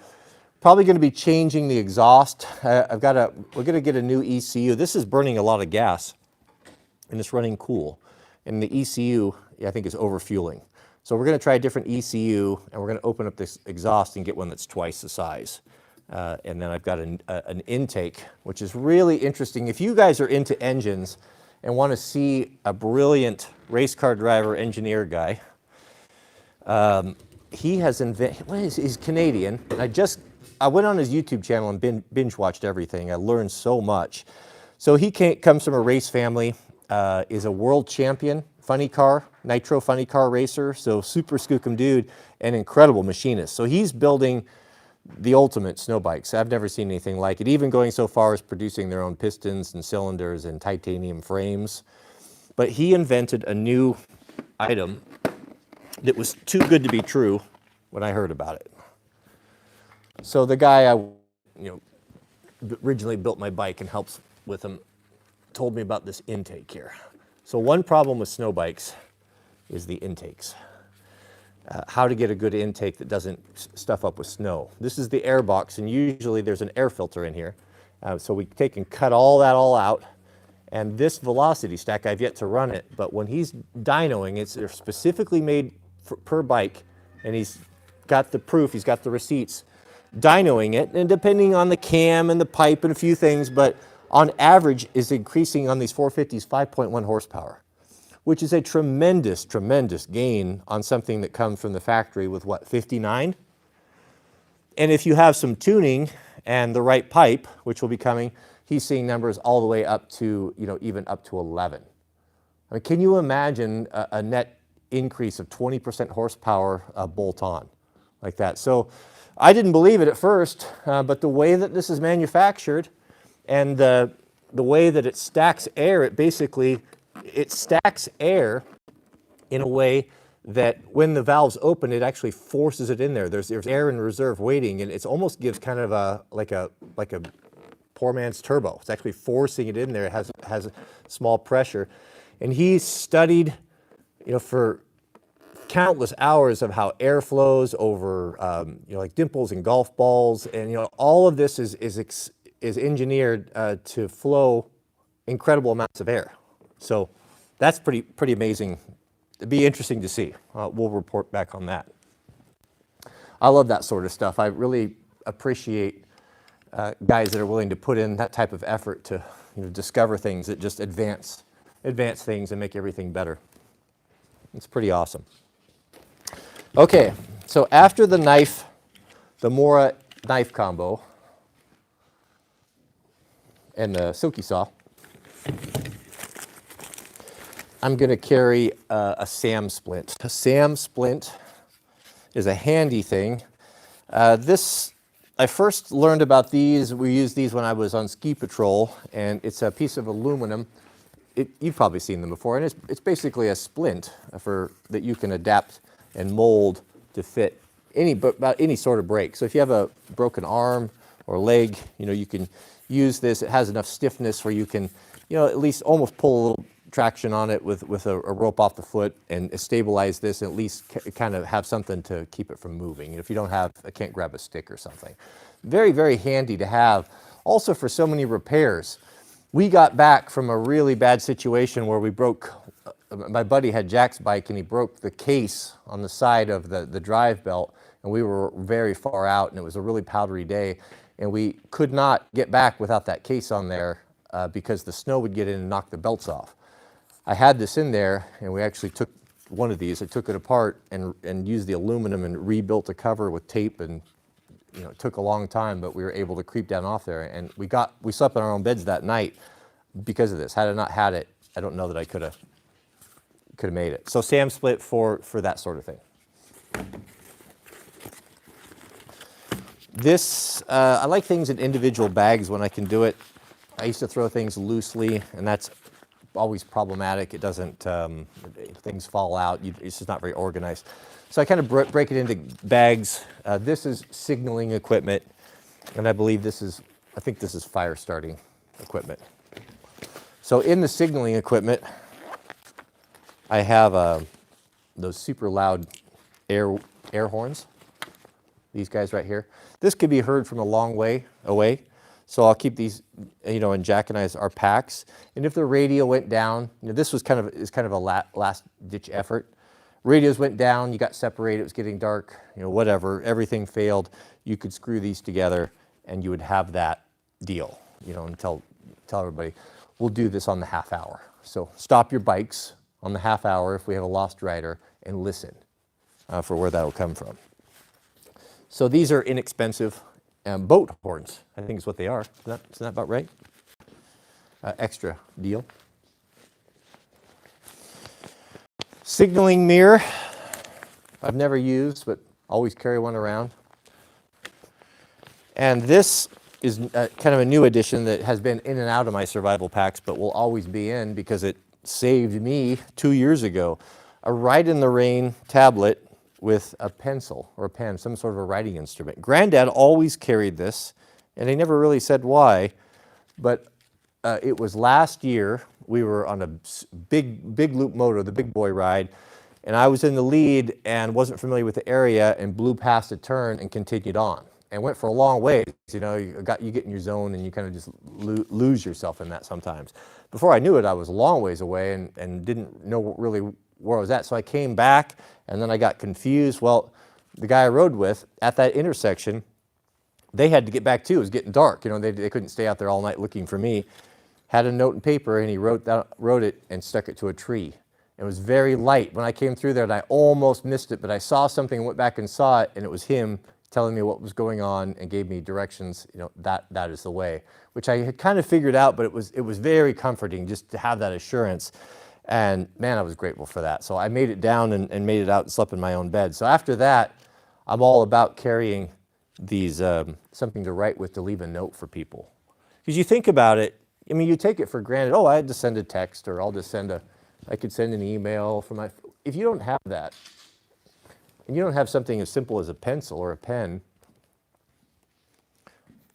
Probably going to be changing the exhaust. We're going to get a new ECU. This is burning a lot of gas, and it's running cool. And the ECU, I think, is overfueling. So we're going to try a different ECU, and we're going to open up this exhaust and get one that's twice the size. And then I've got an intake, which is really interesting. If you guys are into engines and want to see a brilliant race car driver engineer guy, he has invented, he's Canadian. I went on his YouTube channel and binge watched everything. I learned so much. So he comes from a race family, is a world champion, nitro funny car racer, so super skookum dude, and incredible machinist. So he's building the ultimate snow bikes. I've never seen anything like it, even going so far as producing their own pistons and cylinders and titanium frames. But he invented a new item that was too good to be true when I heard about it. So the guy I originally built my bike and helps with him told me about this intake here. So one problem with snow bikes is the intakes. How to get a good intake that doesn't stuff up with snow. This is the air box, and usually there's an air filter in here. So we take and cut all that out. And this velocity stack, I've yet to run it, but when he's dynoing, they're specifically made per bike, and he's got the proof, he's got the receipts, dynoing it, and depending on the cam and the pipe and a few things, but on average is increasing on these 450s 5.1 horsepower, which is a tremendous, tremendous gain on something that comes from the factory with, 59? And if you have some tuning and the right pipe, which will be coming, he's seeing numbers all the way up to, even up to 11. I mean, can you imagine a net increase of 20% horsepower bolt-on like that? So I didn't believe it at first, but the way that this is manufactured and the way that it stacks air, it stacks air in a way that when the valves open, it actually forces it in there. There's air in reserve waiting, and it almost gives kind of like a poor man's turbo. It's actually forcing it in there. It has small pressure. And he studied, for countless hours of how air flows over, like dimples and golf balls. And, all of this is engineered to flow incredible amounts of air. So that's pretty amazing. It'd be interesting to see. We'll report back on that. I love that sort of stuff. I really appreciate guys that are willing to put in that type of effort to discover things that just advance things and make everything better. It's pretty awesome. Okay, so after the Mora knife combo and the silky saw, I'm going to carry a SAM splint. A SAM splint is a handy thing. I first learned about these. We used these when I was on ski patrol, and it's a piece of aluminum. You've probably seen them before, and it's basically a splint that you can adapt and mold to fit about any sort of break. So if you have a broken arm or leg, you can use this. It has enough stiffness where you can, at least almost pull a little traction on it with a rope off the foot and stabilize this, and at least kind of have something to keep it from moving. If you can't grab a stick or something. Very, very handy to have. Also for so many repairs. We got back from a really bad situation where my buddy had Jack's bike and he broke the case on the side of the drive belt, and we were very far out and it was a really powdery day, and we could not get back without that case on there because the snow would get in and knock the belts off. I had this in there, and we actually took one of these. I took it apart and used the aluminum and rebuilt the cover with tape, and it took a long time, but we were able to creep down off there, and we slept in our own beds that night because of this. Had I not had it, I don't know that I could have made it. So SAM split for that sort of thing. This I like things in individual bags when I can do it. I used to throw things loosely, and that's always problematic. It doesn't, things fall out. It's just not very organized. So I kind of break it into bags. This is signaling equipment, and I think this is fire starting equipment. So in the signaling equipment, I have those super loud air horns. These guys right here. This could be heard from a long way away. So I'll keep these, and Jack and I's our packs. And if the radio went down, this is kind of a last ditch effort. Radios went down, you got separated, it was getting dark, whatever, everything failed. You could screw these together and you would have that deal, and tell everybody, we'll do this on the half hour. So stop your bikes on the half hour if we have a lost rider and listen for where that'll come from. So these are inexpensive boat horns, I think is what they are. Isn't that about right? Extra deal. Signaling mirror, I've never used, but always carry one around. And this is kind of a new addition that has been in and out of my survival packs, but will always be in because it saved me 2 years ago. A Ride in the Rain tablet with a pencil or a pen, some sort of a writing instrument. Granddad always carried this, and he never really said why, but it was last year. We were on a big loop moto, the big boy ride, and I was in the lead and wasn't familiar with the area and blew past a turn and continued on and went for a long ways. You get in your zone and you kind of just lose yourself in that sometimes. Before I knew it, I was a long ways away and didn't know really where I was at. So I came back and then I got confused. Well, the guy I rode with at that intersection, they had to get back too. It was getting dark. They couldn't stay out there all night looking for me. Had a note and paper, and he wrote it and stuck it to a tree. It was very light. When I came through there, and I almost missed it, but I saw something and went back and saw it, and it was him telling me what was going on and gave me directions. That is the way, which I had kind of figured out, but it was very comforting just to have that assurance. And man, I was grateful for that. So I made it down and made it out and slept in my own bed. So after that, I'm all about carrying these, something to write with, to leave a note for people. Because you think about it, you take it for granted. Oh, I had to send a text, or I could send an email from my, if you don't have that, and you don't have something as simple as a pencil or a pen,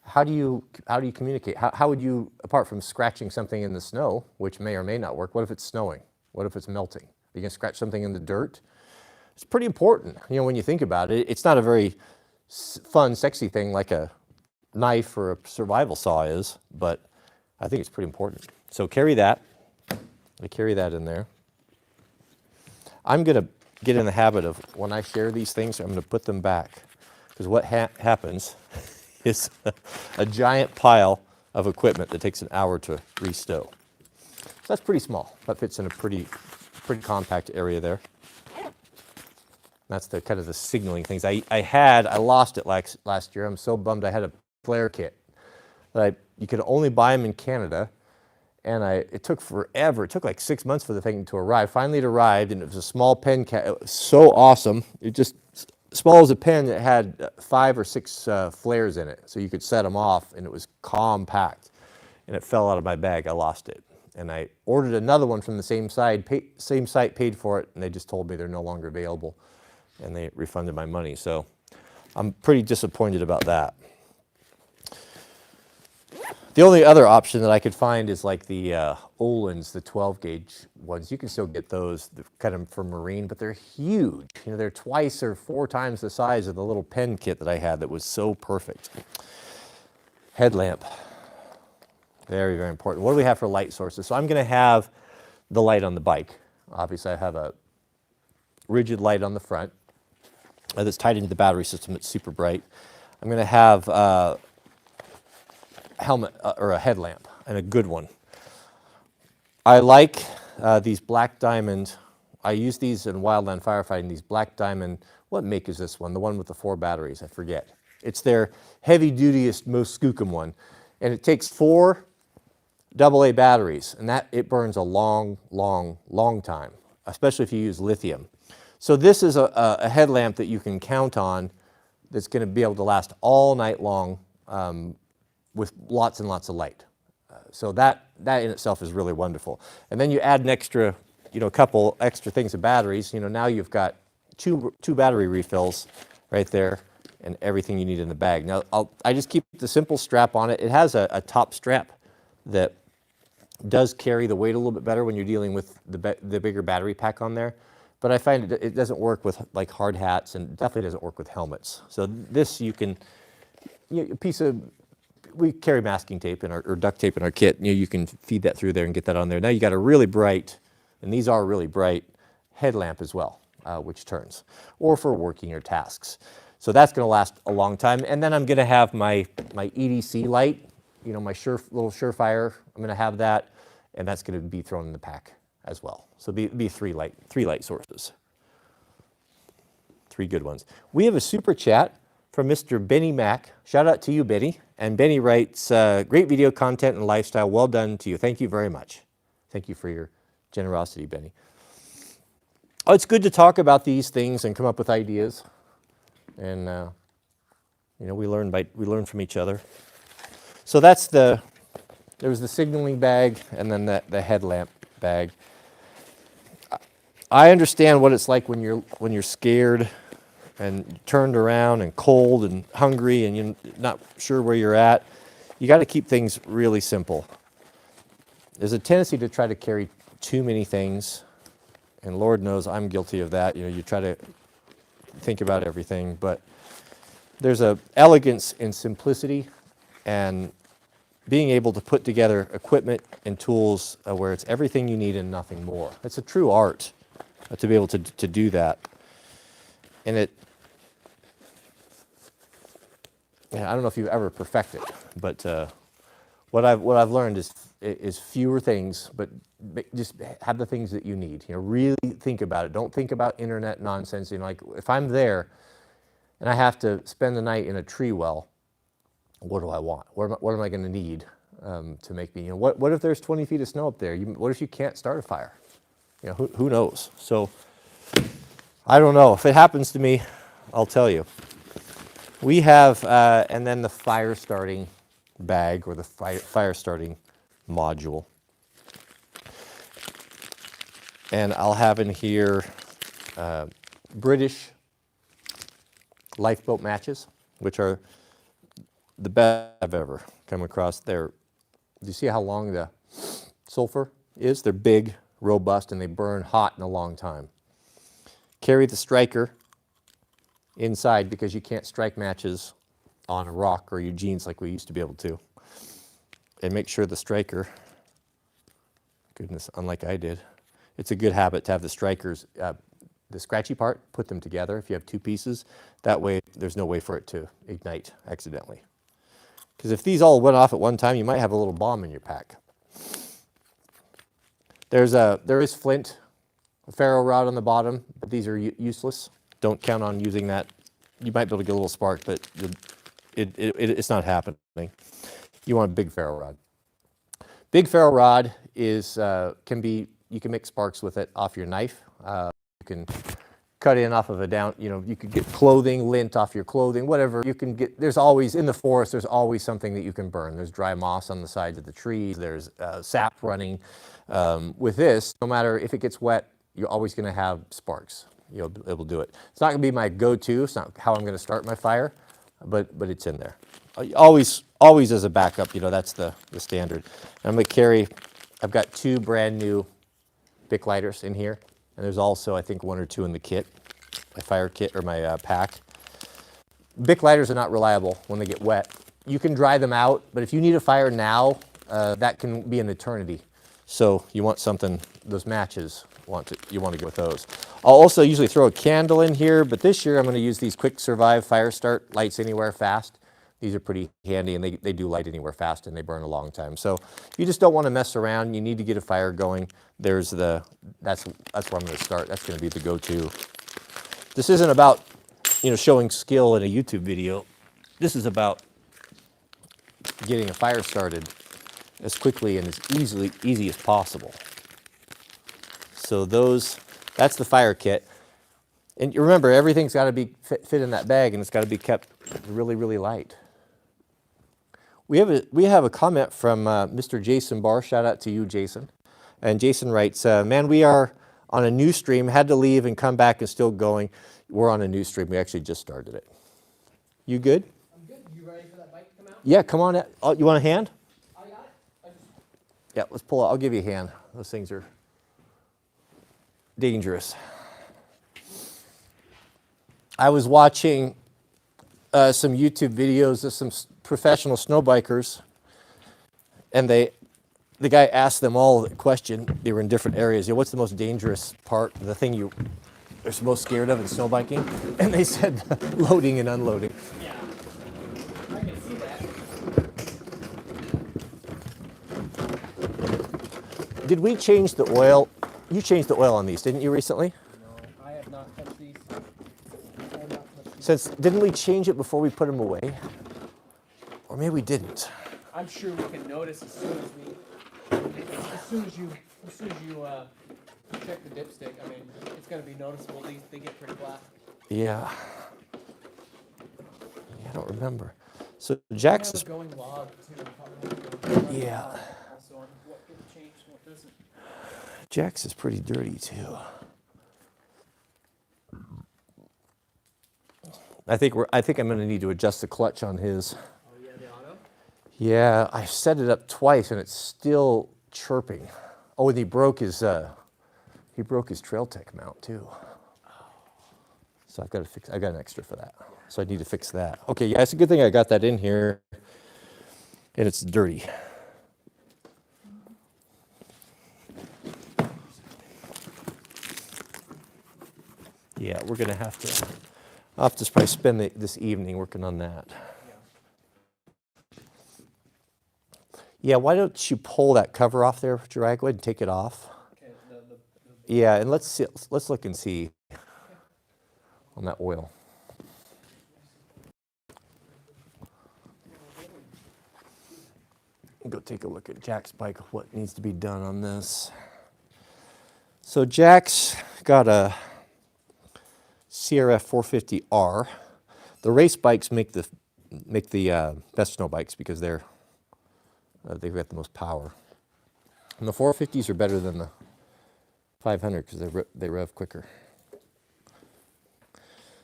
how do you communicate? How would you, apart from scratching something in the snow, which may or may not work, what if it's snowing? What if it's melting? Are you going to scratch something in the dirt? It's pretty important, when you think about it. It's not a very fun, sexy thing like a knife or a survival saw is, but I think it's pretty important. So carry that. I carry that in there. I'm going to get in the habit of, when I share these things, I'm going to put them back. Because what happens is a giant pile of equipment that takes an hour to restow. So that's pretty small. That fits in a pretty compact area there. That's the kind of the signaling things. I lost it last year. I'm so bummed. I had a flare kit that you could only buy them in Canada, and it took forever. It took like 6 months for the thing to arrive. Finally, it arrived, and it was a small pen cap. It was so awesome. It just small as a pen. It had 5 or 6 flares in it, so you could set them off, and it was compact. And it fell out of my bag. I lost it, and I ordered another one from the same site, paid for it, and they just told me they're no longer available, and they refunded my money. So I'm pretty disappointed about that. The only other option that I could find is like the Olin's, the 12 gauge ones. You can still get those kind of for marine, but they're huge. They're twice or 4 times the size of the little pen kit that I had that was so perfect. Headlamp, very, very important. What do we have for light sources? So I'm going to have the light on the bike. Obviously, I have a rigid light on the front that's tied into the battery system. It's super bright. I'm going to have helmet or a headlamp, and a good one. I like these Black Diamond. I use these in wildland firefighting, these Black Diamond. What make is this one? The one with the 4 batteries, I forget. It's their heavy-dutyest, most skookum one. And it takes 4 AA batteries, and it burns a long, long, long time, especially if you use lithium. So this is a headlamp that you can count on that's going to be able to last all night long, with lots and lots of light. So that in itself is really wonderful. And then you add an extra, a couple extra things of batteries. Now you've got two battery refills right there and everything you need in the bag. Now I just keep the simple strap on it. It has a top strap that does carry the weight a little bit better when you're dealing with the bigger battery pack on there. But I find it doesn't work with like hard hats, and definitely doesn't work with helmets. So this you can, a piece of, we carry masking tape or duct tape in our kit. You can feed that through there and get that on there. Now you got a really bright, and these are really bright, headlamp as well, which turns, or for working your tasks. So that's going to last a long time. And then I'm going to have my EDC light, my little Surefire. I'm going to have that, and that's going to be thrown in the pack as well. So be 3 light sources, 3 good ones. We have a super chat from Mr. Benny Mack. Shout out to you, Benny. And Benny writes, great video content and lifestyle. Well done to you. Thank you very much. Thank you for your generosity, Benny. Oh, it's good to talk about these things and come up with ideas. And, we learn from each other. So there was the signaling bag and then the headlamp bag. I understand what it's like when you're scared and turned around and cold and hungry and you're not sure where you're at. You got to keep things really simple. There's a tendency to try to carry too many things, and Lord knows I'm guilty of that. You try to think about everything, but there's a elegance in simplicity and being able to put together equipment and tools where it's everything you need and nothing more. It's a true art to be able to do that. And I don't know if you've ever perfected it, but what I've learned is fewer things, but just have the things that you need. Really think about it. Don't think about internet nonsense. Like if I'm there and I have to spend the night in a tree well, what do I want? What am I going to need to make me? What if there's 20 feet of snow up there? What if you can't start a fire? Who knows? So I don't know. If it happens to me, I'll tell you. We have, and then the fire starting bag or the fire starting module. And I'll have in here British lifeboat matches, which are the best I've ever come across. Do you see how long the sulfur is? They're big, robust, and they burn hot in a long time. Carry the striker inside because you can't strike matches on a rock or Eugene's like we used to be able to. And make sure the striker, goodness, unlike I did, it's a good habit to have the strikers, the scratchy part, put them together if you have two pieces. That way there's no way for it to ignite accidentally. Because if these all went off at one time, you might have a little bomb in your pack. There is flint, a ferro rod on the bottom, but these are useless. Don't count on using that. You might be able to get a little spark, but it's not happening. You want a big ferro rod. Big ferro rod is you can make sparks with it off your knife. You can cut in off of you could get clothing, lint off your clothing, whatever. You can get, there's always, in the forest, there's always something that you can burn. There's dry moss on the sides of the trees. There's sap running. With this, no matter if it gets wet, you're always going to have sparks. You'll be able to do it. It's not going to be my go-to. It's not how I'm going to start my fire, but it's in there. Always as a backup, that's the standard. And I'm going to carry, I've got 2 brand new Bic lighters in here. And there's also, I think, 1 or 2 in the kit, my fire kit or my pack. Bic lighters are not reliable when they get wet. You can dry them out, but if you need a fire now, that can be an eternity. So you want something, those matches, you want to go with those. I'll also usually throw a candle in here, but this year I'm going to use these Quick Survive Fire Start Lights Anywhere Fast. These are pretty handy, and they do light anywhere fast, and they burn a long time. So if you just don't want to mess around, you need to get a fire going. That's where I'm going to start. That's going to be the go-to. This isn't about showing skill in a YouTube video. This is about getting a fire started as quickly and as easy as possible. So that's the fire kit. And you remember, everything's got to be fit in that bag, and it's got to be kept really, really light. We have a comment from Mr. Jason Barr. Shout out to you, Jason. And Jason writes, man, we are on a new stream. Had to leave and come back and still going. We're on a new stream. We actually just started it. You good? I'm good. You ready for that bike to come out? Yeah, come on. Oh, you want a hand? I got it. Yeah, let's pull it. I'll give you a hand. Those things are dangerous. I was watching some YouTube videos of some professional snow bikers, and the guy asked them all the question. They were in different areas. What's the most dangerous part, the thing you're most scared of in snow biking? And they said loading and unloading. Yeah, I can see that. Did we change the oil? You changed the oil on these, didn't you, recently? No, I have not touched these. Didn't we change it before we put them away? Or maybe we didn't. I'm sure we can notice as soon as you check the dipstick. I mean, it's going to be noticeable. They get pretty black. Yeah. I don't remember. So Jack's is going log too. Probably yeah. Also on what gets changed and what doesn't. Jack's is pretty dirty too. I think I'm going to need to adjust the clutch on his. Oh yeah, the auto. Yeah, I set it up twice and it's still chirping. Oh, and he broke his Trail Tech mount too. So I've got to fix. I got an extra for that. So I need to fix that. Okay, yeah, it's a good thing I got that in here, and it's dirty. Yeah, we're gonna have to. I'll have to probably spend this evening working on that. Yeah, why don't you pull that cover off there, Jiraiya? Go ahead and take it off. Okay, Yeah, and let's look and see on that oil. Go take a look at Jack's bike, what needs to be done on this. So Jack's got a CRF 450R. The race bikes make the best snow bikes because they've got the most power. And the 450s are better than the 500 because they rev quicker.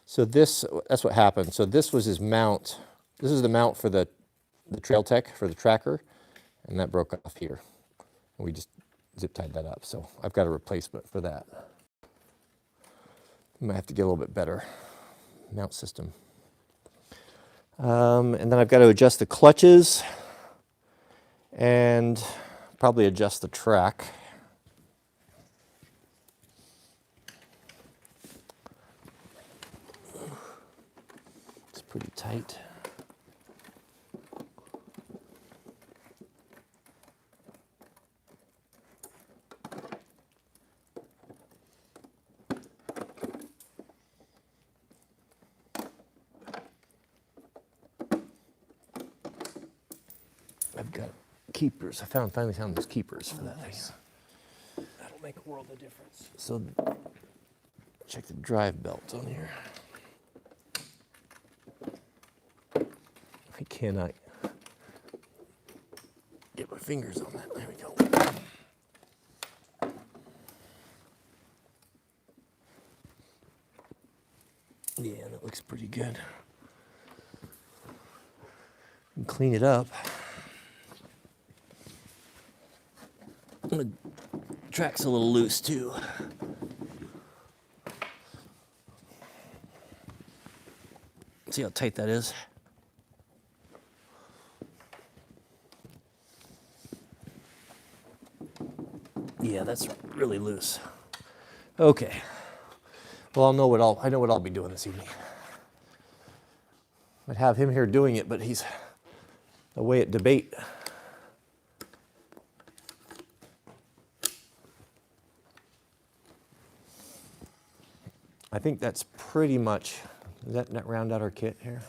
So that's what happened. So this was his mount. This is the mount for the the Trail Tech for the tracker, and that broke off here. And we just zip tied that up. So I've got a replacement for that. I might have to get a little bit better mount system. And then I've got to adjust the clutches and probably adjust the track. It's pretty tight. I've got keepers. I finally found those keepers for that thing. That'll make a world of difference. So check the drive belt on here. I cannot get my fingers on that. There we go. Yeah, that looks pretty good. And clean it up. The track's a little loose too. See how tight that is? Yeah, that's really loose. Okay. Well, I know what I'll be doing this evening. I'd have him here doing it, but he's away at debate. I think that's pretty much, does that round out our kit here?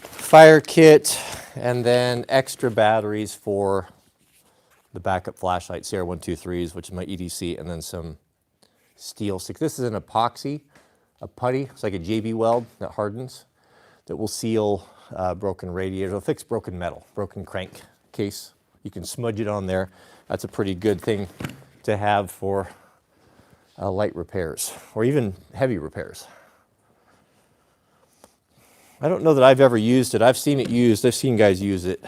Fire kit, and then extra batteries for the backup flashlight, CR123s, which is my EDC, and then some steel sticks. This is an epoxy, a putty. It's like a JB weld that hardens, that will seal broken radiators. It'll fix broken metal, broken crank case. You can smudge it on there. That's a pretty good thing to have for light repairs, or even heavy repairs. I don't know that I've ever used it. I've seen it used. I've seen guys use it.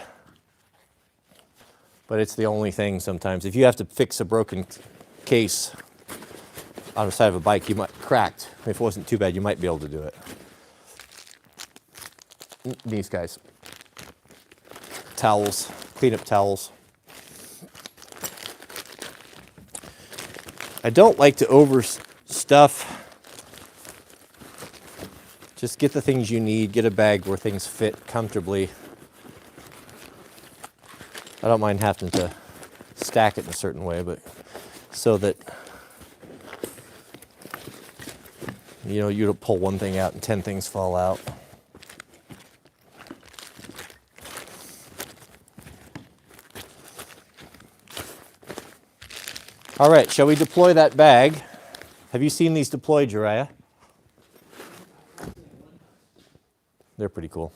But it's the only thing sometimes. If you have to fix a broken case on the side of a bike, you might cracked. If it wasn't too bad, you might be able to do it. These guys. Towels, cleanup towels. I don't like to overstuff. Just get the things you need, get a bag where things fit comfortably. I don't mind having to stack it in a certain way, but so that, you know, you don't pull one thing out and 10 things fall out. All right, shall we deploy that bag? Have you seen these deployed, Uriah? They're pretty cool.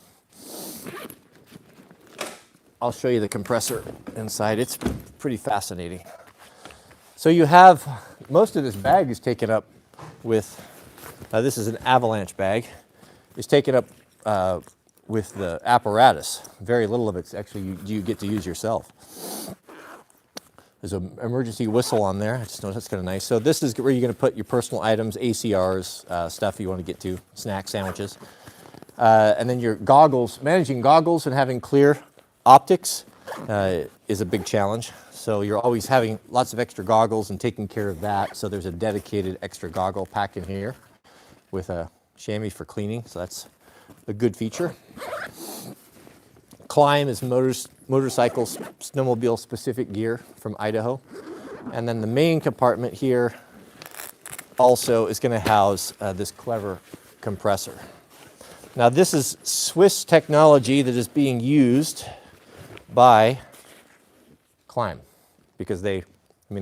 I'll show you the compressor inside. It's pretty fascinating. So you have, most of this bag is taken up with, this is an Avalanche bag. It's taken up with the apparatus. Very little of it's actually you get to use yourself. There's an emergency whistle on there. I just noticed that's kind of nice. So this is where you're going to put your personal items, ACRs, stuff you want to get to, snacks, sandwiches. And then your goggles. Managing goggles and having clear optics is a big challenge. So you're always having lots of extra goggles and taking care of that. So there's a dedicated extra goggle pack in here with a chamois for cleaning. So that's a good feature. Climb is motorcycles, snowmobile specific gear from Idaho. And then the main compartment here also is going to house this clever compressor. Now this is Swiss technology that is being used by Climb, because the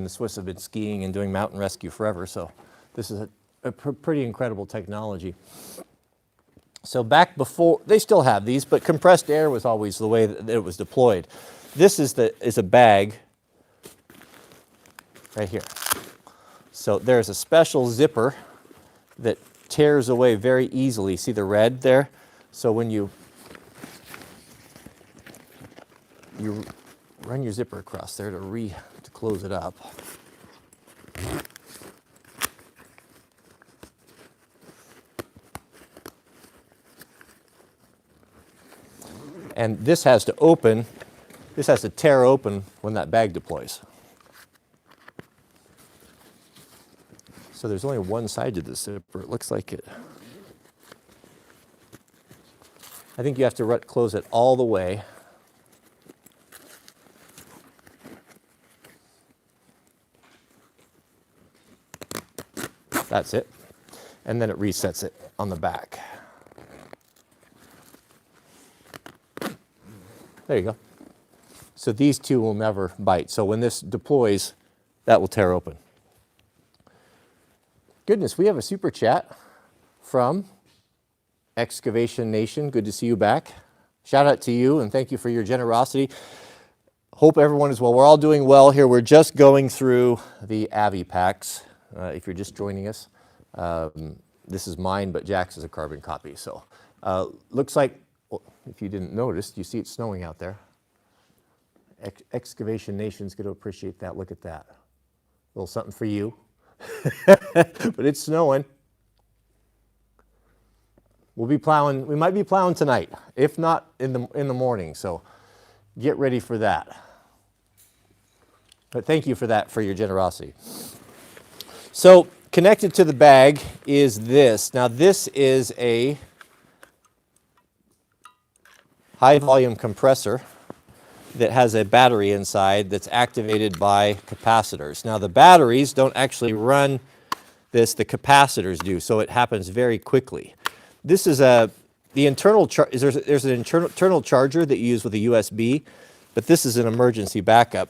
Swiss have been skiing and doing mountain rescue forever, so this is a pretty incredible technology. So back before, they still have these, but compressed air was always the way that it was deployed. This is a bag right here. So there's a special zipper that tears away very easily. See the red there? So when you run your zipper across there to close it up. And this has to open, this has to tear open when that bag deploys. So there's only one side to the zipper. It looks like it. I think you have to close it all the way. That's it. And then it resets it on the back. There you go. So these two will never bite. So when this deploys, that will tear open. Goodness, we have a super chat from Excavation Nation. Good to see you back. Shout out to you and thank you for your generosity. Hope everyone is well. We're all doing well here. We're just going through the Avi packs. If you're just joining us, this is mine, but Jack's is a carbon copy. So looks like, well, if you didn't notice, you see it snowing out there. Excavation Nation's going to appreciate that. Look at that. A little something for you. But it's snowing. We'll be plowing. We might be plowing tonight, if not in the morning. So get ready for that. But thank you for that, for your generosity. So connected to the bag is this. Now this is a high volume compressor that has a battery inside that's activated by capacitors. Now the batteries don't actually run this, the capacitors do, so it happens very quickly. This is the internal there's an internal charger that you use with a USB, but this is an emergency backup.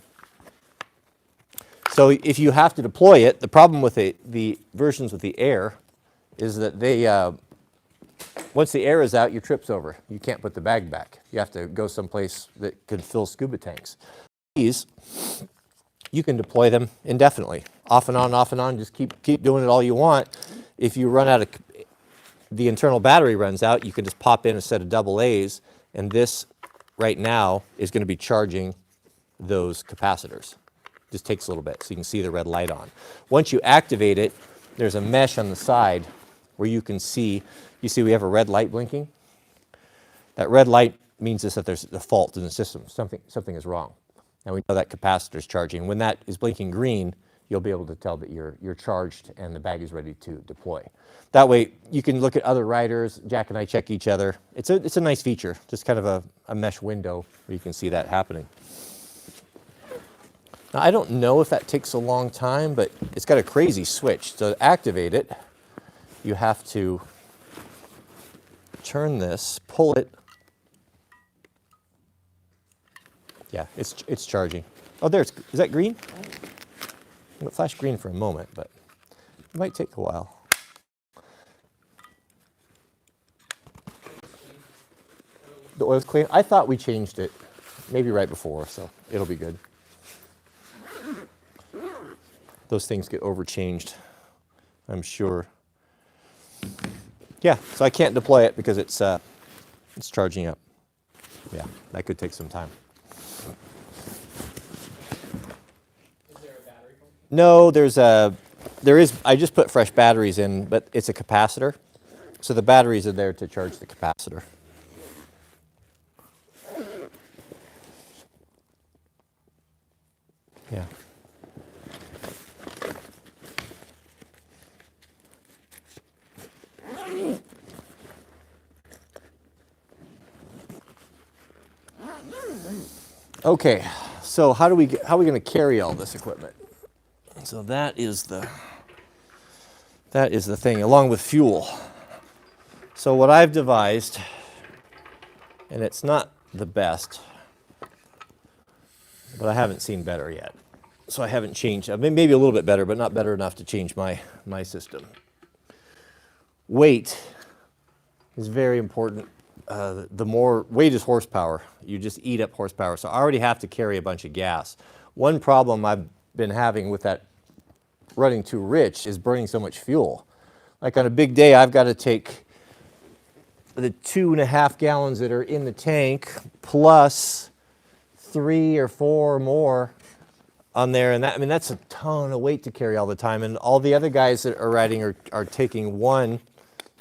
So if you have to deploy it, the problem with the versions with the air is that they once the air is out, your trip's over. You can't put the bag back. You have to go someplace that can fill scuba tanks. These, you can deploy them indefinitely. Off and on, just keep doing it all you want. If you run out of, the internal battery runs out, you can just pop in a set of double A's, and this right now is going to be charging those capacitors. Just takes a little bit, so you can see the red light on. Once you activate it, there's a mesh on the side where you can see, we have a red light blinking. That red light means that there's a fault in the system. Something is wrong. And we know that capacitor is charging. When that is blinking green, you'll be able to tell that you're charged and the bag is ready to deploy. That way, you can look at other riders. Jack and I check each other. It's a nice feature, just kind of a mesh window where you can see that happening. Now, I don't know if that takes a long time, but it's got a crazy switch. So to activate it, you have to turn this, pull it. Yeah, it's charging. Oh, is that green? It flashed green for a moment, but it might take a while. The oil's clean. I thought we changed it maybe right before, so it'll be good. Those things get overchanged, I'm sure. Yeah, so I can't deploy it because it's charging up. Yeah, that could take some time. Is there a battery pump? No, there is. I just put fresh batteries in, but it's a capacitor. So the batteries are there to charge the capacitor. Yeah. Okay, so how are we going to carry all this equipment? So that is the thing, along with fuel. So what I've devised, and it's not the best, but I haven't seen better yet. So I haven't changed. I mean, maybe a little bit better, but not better enough to change my system. Weight is very important. The more weight is horsepower. You just eat up horsepower. So I already have to carry a bunch of gas. One problem I've been having with that running too rich is burning so much fuel. like on a big day, I've got to take the 2.5 gallons that are in the tank plus 3 or 4 more on there, and that, I mean, that's a ton of weight to carry all the time. And all the other guys that are riding are taking one.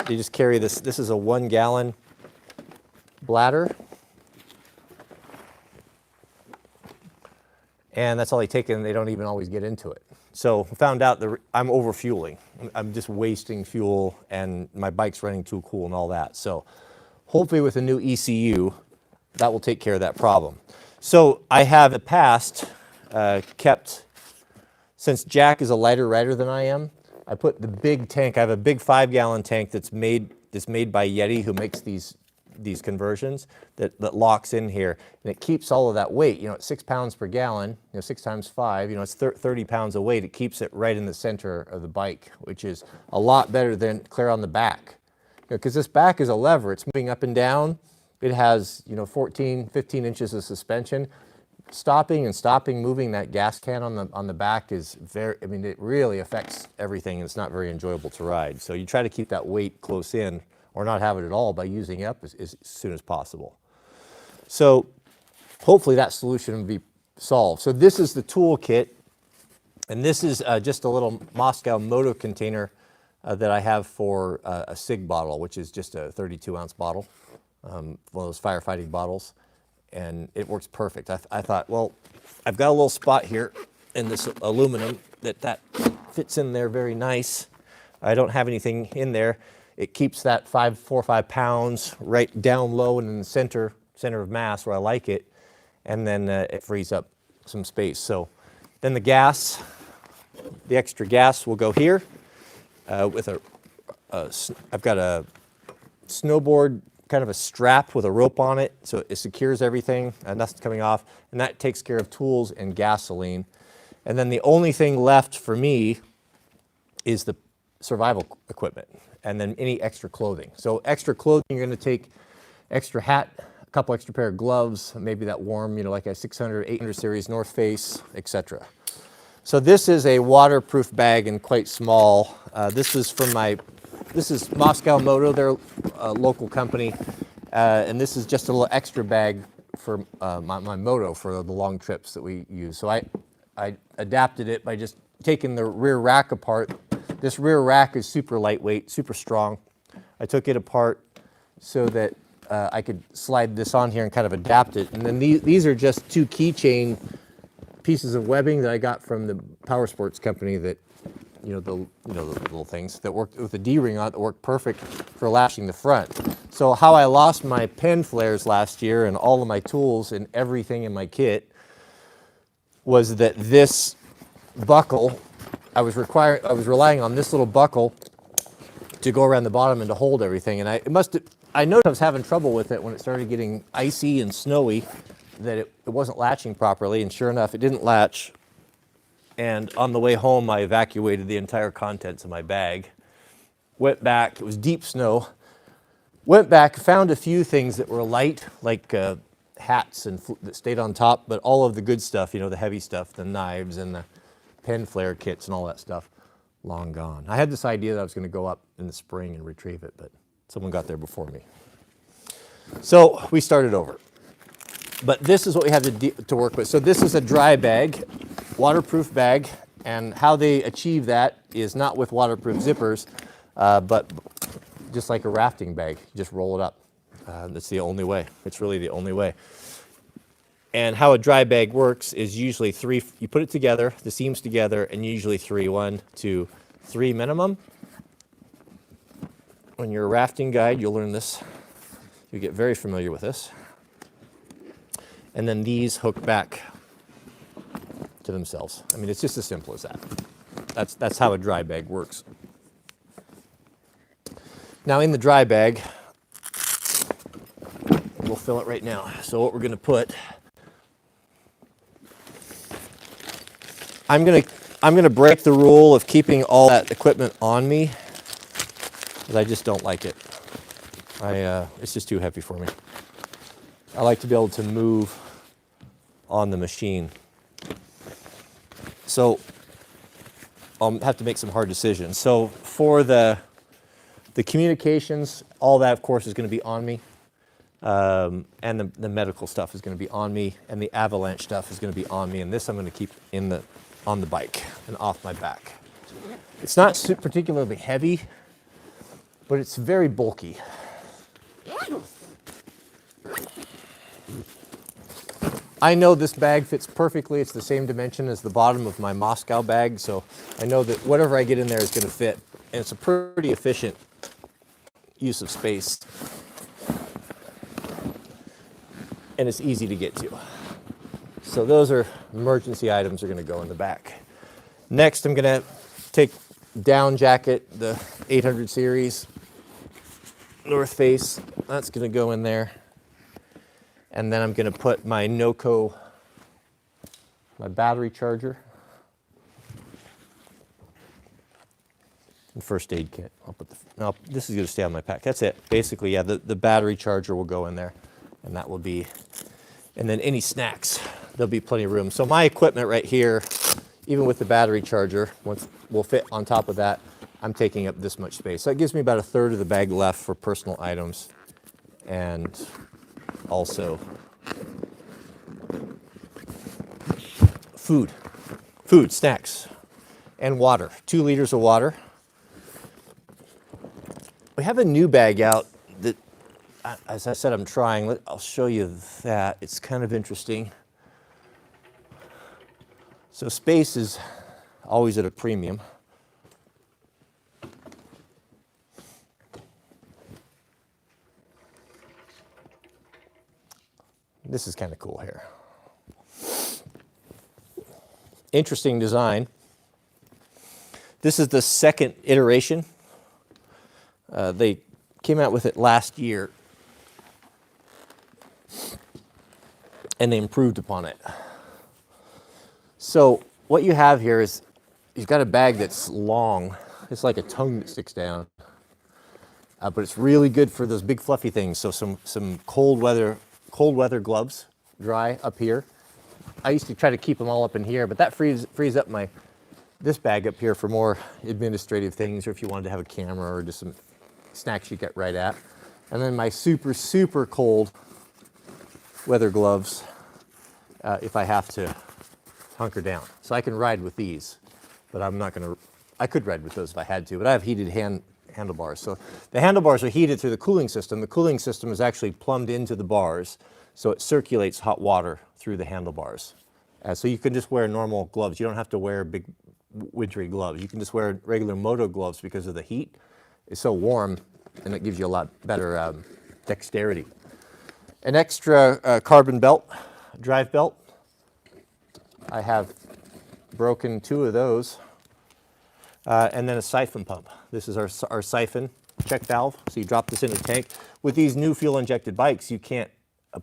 They just carry this. This is a 1 gallon bladder, and that's all they take, and they don't even always get into it. So I found out that I'm overfueling. I'm just wasting fuel, and my bike's running too cool and all that. So hopefully with a new ECU, that will take care of that problem. So I have in the past kept, since Jack is a lighter rider than I am, I put the big tank. I have a big 5-gallon tank that's made by Yeti, who makes these conversions that locks in here, and it keeps all of that weight. You know, at 6 pounds per gallon, 6 times 5, it's 30 pounds of weight. It keeps it right in the center of the bike, which is a lot better than clear on the back. Because this back is a lever. It's moving up and down. It has 14, 15 inches of suspension. Stopping, moving that gas can on the back is very, I mean, it really affects everything, and it's not very enjoyable to ride. So you try to keep that weight close in, or not have it at all by using it up as soon as possible. So hopefully that solution will be solved. So this is the tool kit, and this is just a little Moscow Moto container that I have for a SIG bottle, which is just a 32-ounce bottle, one of those firefighting bottles. And it works perfect. I thought, well, I've got a little spot here in this aluminum that fits in there very nice. I don't have anything in there. It keeps that 4 or 5 pounds right down low and in the center of mass where I like it, and then it frees up some space. So then the extra gas will go here with I've got a snowboard, kind of a strap with a rope on it, so it secures everything, and nothing's coming off, and that takes care of tools and gasoline. And then the only thing left for me is the survival equipment, and then any extra clothing. So extra clothing, you're going to take extra hat, a couple extra pair of gloves, maybe that warm, like a 600, 800 series North Face, etc. So this is a waterproof bag and quite small. This is Moscow Moto, they're a local company, and this is just a little extra bag for my moto for the long trips that we use. So I adapted it by just taking the rear rack apart. This rear rack is super lightweight, super strong. I took it apart so that I could slide this on here and kind of adapt it. And then these are just 2 keychain pieces of webbing that I got from the power sports company that, the little things that worked with the D-ring on it that worked perfect for lashing the front. So how I lost my pen flares last year and all of my tools and everything in my kit was that this buckle, I was relying on this little buckle to go around the bottom and to hold everything. And I noticed I was having trouble with it when it started getting icy and snowy, that it wasn't latching properly, and sure enough, it didn't latch. And on the way home, I evacuated the entire contents of my bag. Went back, it was deep snow. Went back, found a few things that were light, like hats that stayed on top, but all of the good stuff, the heavy stuff, the knives and the pen flare kits and all that stuff, long gone. I had this idea that I was going to go up in the spring and retrieve it, but someone got there before me. So we started over. But this is what we have to work with. So this is a dry bag, waterproof bag, and how they achieve that is not with waterproof zippers, but just like a rafting bag. You just roll it up. That's the only way. It's really the only way. And how a dry bag works is usually 3, you put it together, the seams together, and usually 3, 1, 2, 3 minimum. When you're a rafting guide, you'll learn this. You get very familiar with this. And then these hook back to themselves. I mean, it's just as simple as that. That's how a dry bag works. Now in the dry bag, we'll fill it right now. So what we're going to put, I'm going to break the rule of keeping all that equipment on me, because I just don't like it. It's just too heavy for me. I like to be able to move on the machine. So I'll have to make some hard decisions. So for the The communications, all that, of course, is going to be on me. And the medical stuff is going to be on me, and the Avalanche stuff is going to be on me, and this I'm going to keep on the bike and off my back. It's not particularly heavy, but it's very bulky. I know this bag fits perfectly. It's the same dimension as the bottom of my Moscow bag, so I know that whatever I get in there is going to fit, and it's a pretty efficient use of space. And it's easy to get to. So those are emergency items are going to go in the back. Next, I'm going to take down jacket, the 800 series, North Face. That's going to go in there. And then I'm going to put my NOCO, my battery charger, and first aid kit. I'll put no, this is going to stay on my pack. That's it. Basically, yeah, the battery charger will go in there. And that will be, and then any snacks, there'll be plenty of room. So my equipment right here, even with the battery charger, will fit on top of that. I'm taking up this much space. So that gives me about a third of the bag left for personal items. And also food, snacks, and water. 2 liters of water. We have a new bag out that, as I said, I'm trying. I'll show you that. It's kind of interesting. So space is always at a premium. This is kind of cool here. Interesting design. This is the second iteration. They came out with it last year, and they improved upon it. So what you have here is you've got a bag that's long. It's like a tongue that sticks down, but it's really good for those big fluffy things. So some cold weather gloves, dry up here. I used to try to keep them all up in here, but that frees up this bag up here for more administrative things, or if you wanted to have a camera or just some snacks you get right at. And then my super, super cold weather gloves if I have to hunker down. So I can ride with these, but I'm not going to, I could ride with those if I had to, but I have heated handlebars. So the handlebars are heated through the cooling system. The cooling system is actually plumbed into the bars, so it circulates hot water through the handlebars. So you can just wear normal gloves. You don't have to wear big wintry gloves. You can just wear regular moto gloves because of the heat. It's so warm, and it gives you a lot better dexterity. An extra carbon belt, drive belt. I have broken 2 of those. And then a siphon pump. This is our siphon check valve. So you drop this in a tank. With these new fuel-injected bikes, you can't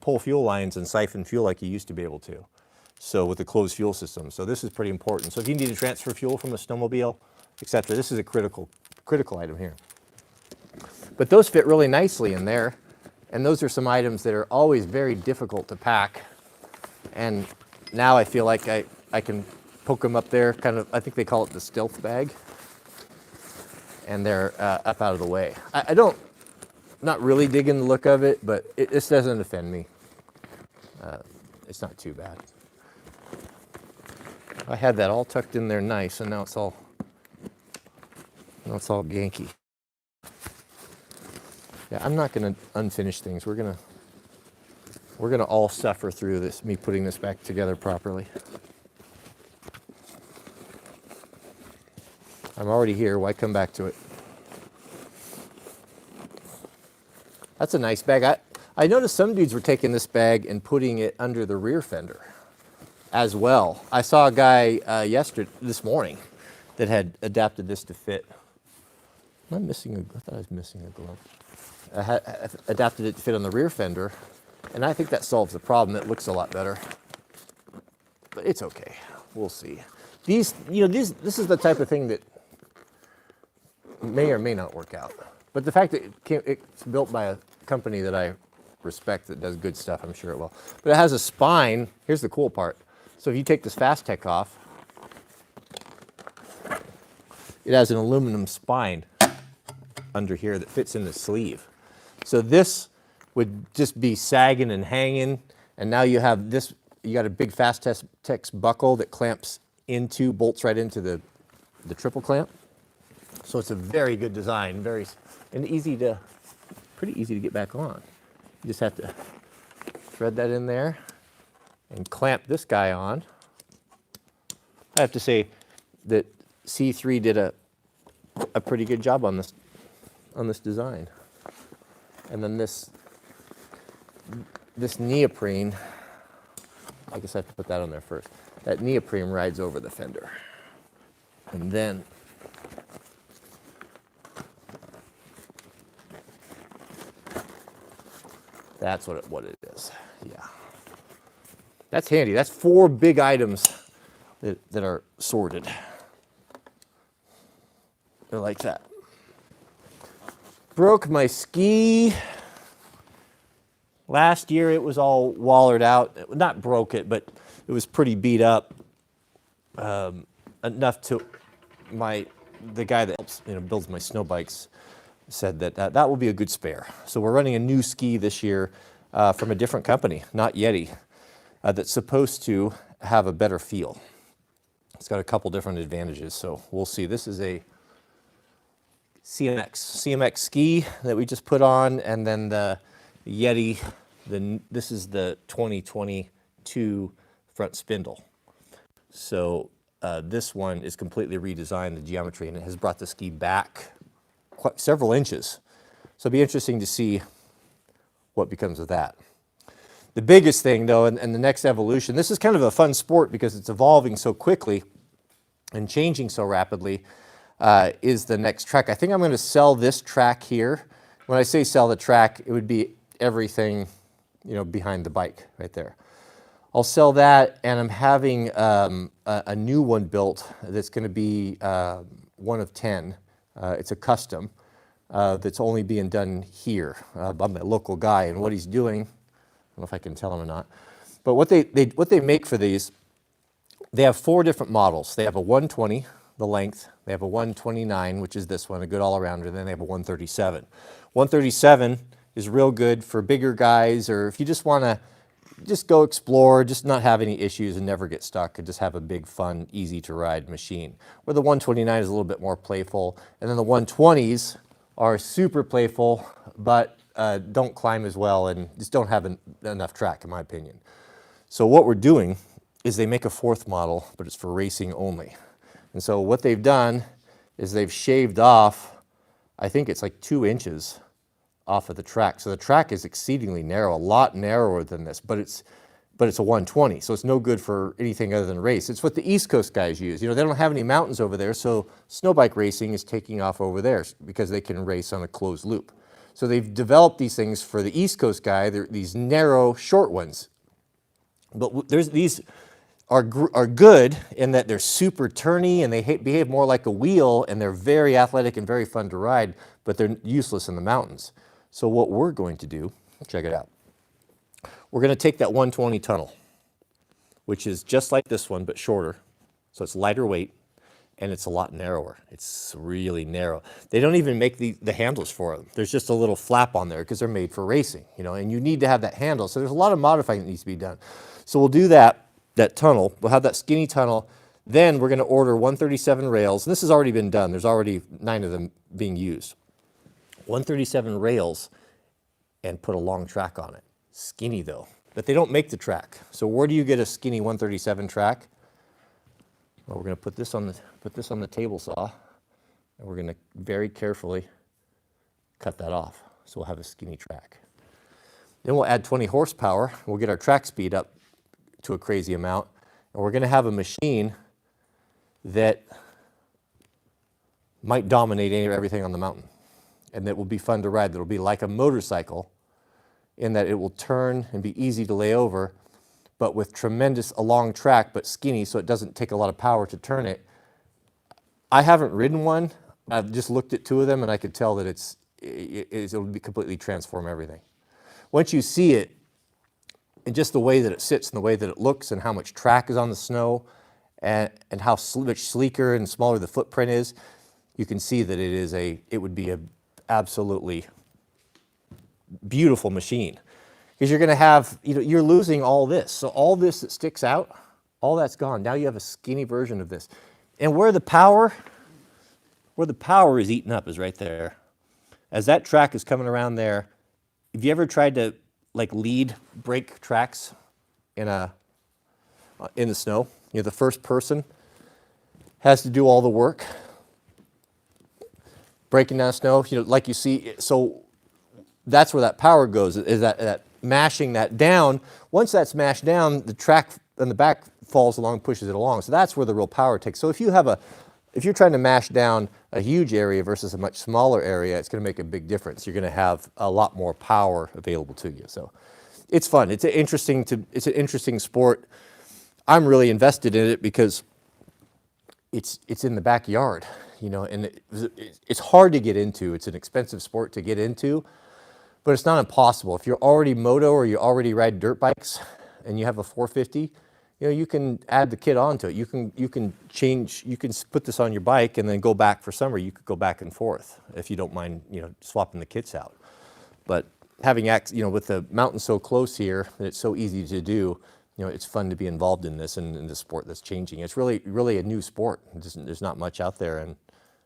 pull fuel lines and siphon fuel like you used to be able to. So with the closed fuel system. So this is pretty important. So if you need to transfer fuel from a snowmobile, etc., this is a critical item here. But those fit really nicely in there. And those are some items that are always very difficult to pack. And now I feel like I can poke them up there, kind of, I think they call it the stealth bag. And they're up out of the way. Not really digging the look of it, but this doesn't offend me. It's not too bad. I had that all tucked in there nice, and now it's all ganky. Yeah, I'm not going to unfinish things. We're gonna all suffer through this, me putting this back together properly. I'm already here. Why come back to it? That's a nice bag. I noticed some dudes were taking this bag and putting it under the rear fender as well. I saw a guy this morning that had adapted this to fit. I thought I was missing a glove. I had adapted it to fit on the rear fender, and I think that solves the problem. It looks a lot better, but it's okay. We'll see. This is the type of thing that may or may not work out. But the fact that it's built by a company that I respect that does good stuff, I'm sure it will. But it has a spine. Here's the cool part. So if you take this Fast-Tech off, it has an aluminum spine. under here that fits in the sleeve. So this would just be sagging and hanging, and now you have this, you got a big Fastex buckle that clamps into, bolts right into the triple clamp. So it's a very good design, and pretty easy to get back on. You just have to thread that in there and clamp this guy on. I have to say that C3 did a pretty good job on this design. And then this neoprene, I guess I have to put that on there first. That neoprene rides over the fender. And then that's what it is. Yeah. That's handy. That's 4 big items that are sorted. They're like that. Broke my ski. Last year it was all wallered out. Not broke it, but it was pretty beat up. Enough to the guy that helps, builds my snow bikes said that will be a good spare. So we're running a new ski this year from a different company, not Yeti, that's supposed to have a better feel. It's got a couple different advantages, so we'll see. This is a CMX ski that we just put on, and then the Yeti, this is the 2022 front spindle. So this one is completely redesigned, the geometry, and it has brought the ski back several inches. So it'll be interesting to see what becomes of that. The biggest thing, though, and the next evolution, this is kind of a fun sport because it's evolving so quickly and changing so rapidly, is the next track. I think I'm going to sell this track here. When I say sell the track, it would be everything, behind the bike right there. I'll sell that, and I'm having a new one built that's going to be one of 10. It's a custom that's only being done here by my local guy, and what he's doing, I don't know if I can tell him or not, but what they make for these, they have 4 different models. They have a 120, the length. They have a 129, which is this one, a good all-arounder. And then they have a 137. 137 is real good for bigger guys, or if you just want to just go explore, just not have any issues and never get stuck, and just have a big, fun, easy-to-ride machine. Where the 129 is a little bit more playful. And then the 120s are super playful, but don't climb as well and just don't have enough track, in my opinion. So what we're doing is they make a 4th model, but it's for racing only. And so what they've done is they've shaved off, I think it's like 2 inches off of the track. So the track is exceedingly narrow, a lot narrower than this, but it's a 120, so it's no good for anything other than race. It's what the East Coast guys use. They don't have any mountains over there, so snow bike racing is taking off over there because they can race on a closed loop. So they've developed these things for the East Coast guy. They're these narrow, short ones. But these are good in that they're super turny and they behave more like a wheel, and they're very athletic and very fun to ride, but they're useless in the mountains. So what we're going to do, check it out. We're going to take that 120 tunnel, which is just like this one, but shorter. So it's lighter weight, and it's a lot narrower. It's really narrow. They don't even make the handles for them. There's just a little flap on there because they're made for racing, and you need to have that handle. So there's a lot of modifying that needs to be done. So we'll do that tunnel. We'll have that skinny tunnel. Then we're going to order 137 rails. And this has already been done. There's already 9 of them being used. 137 rails and put a long track on it. Skinny though, but they don't make the track. So where do you get a skinny 137 track? Well, we're going to put this on the table saw, and we're going to very carefully cut that off. So we'll have a skinny track. Then we'll add 20 horsepower. We'll get our track speed up to a crazy amount, and we're going to have a machine that might dominate everything on the mountain, and that will be fun to ride. That will be like a motorcycle in that it will turn and be easy to lay over, but with a long track, but skinny, so it doesn't take a lot of power to turn it. I haven't ridden one. I've just looked at 2 of them, and I could tell that it'll be completely transform everything. Once you see it, and just the way that it sits and the way that it looks and how much track is on the snow and how much sleeker and smaller the footprint is, you can see that it would be a absolutely beautiful machine. Because you're going to have, you're losing all this. So all this that sticks out, all that's gone. Now you have a skinny version of this. And where the power is eaten up is right there. As that track is coming around there, have you ever tried to like lead brake tracks in the snow? The first person has to do all the work. Breaking down snow, like you see, so that's where that power goes, is that mashing that down. Once that's mashed down, the track in the back falls along, pushes it along. So that's where the real power takes. So if you're trying to mash down a huge area versus a much smaller area, it's going to make a big difference. You're going to have a lot more power available to you. So it's fun. It's an interesting sport. I'm really invested in it because it's in the backyard, and it's hard to get into. It's an expensive sport to get into, but it's not impossible. If you're already moto or you already ride dirt bikes and you have a 450, you can add the kit onto it. You can put this on your bike and then go back for summer. You could go back and forth if you don't mind, swapping the kits out. But having with the mountain so close here, and it's so easy to do, it's fun to be involved in this and in the sport that's changing. It's really a new sport. There's not much out there, and it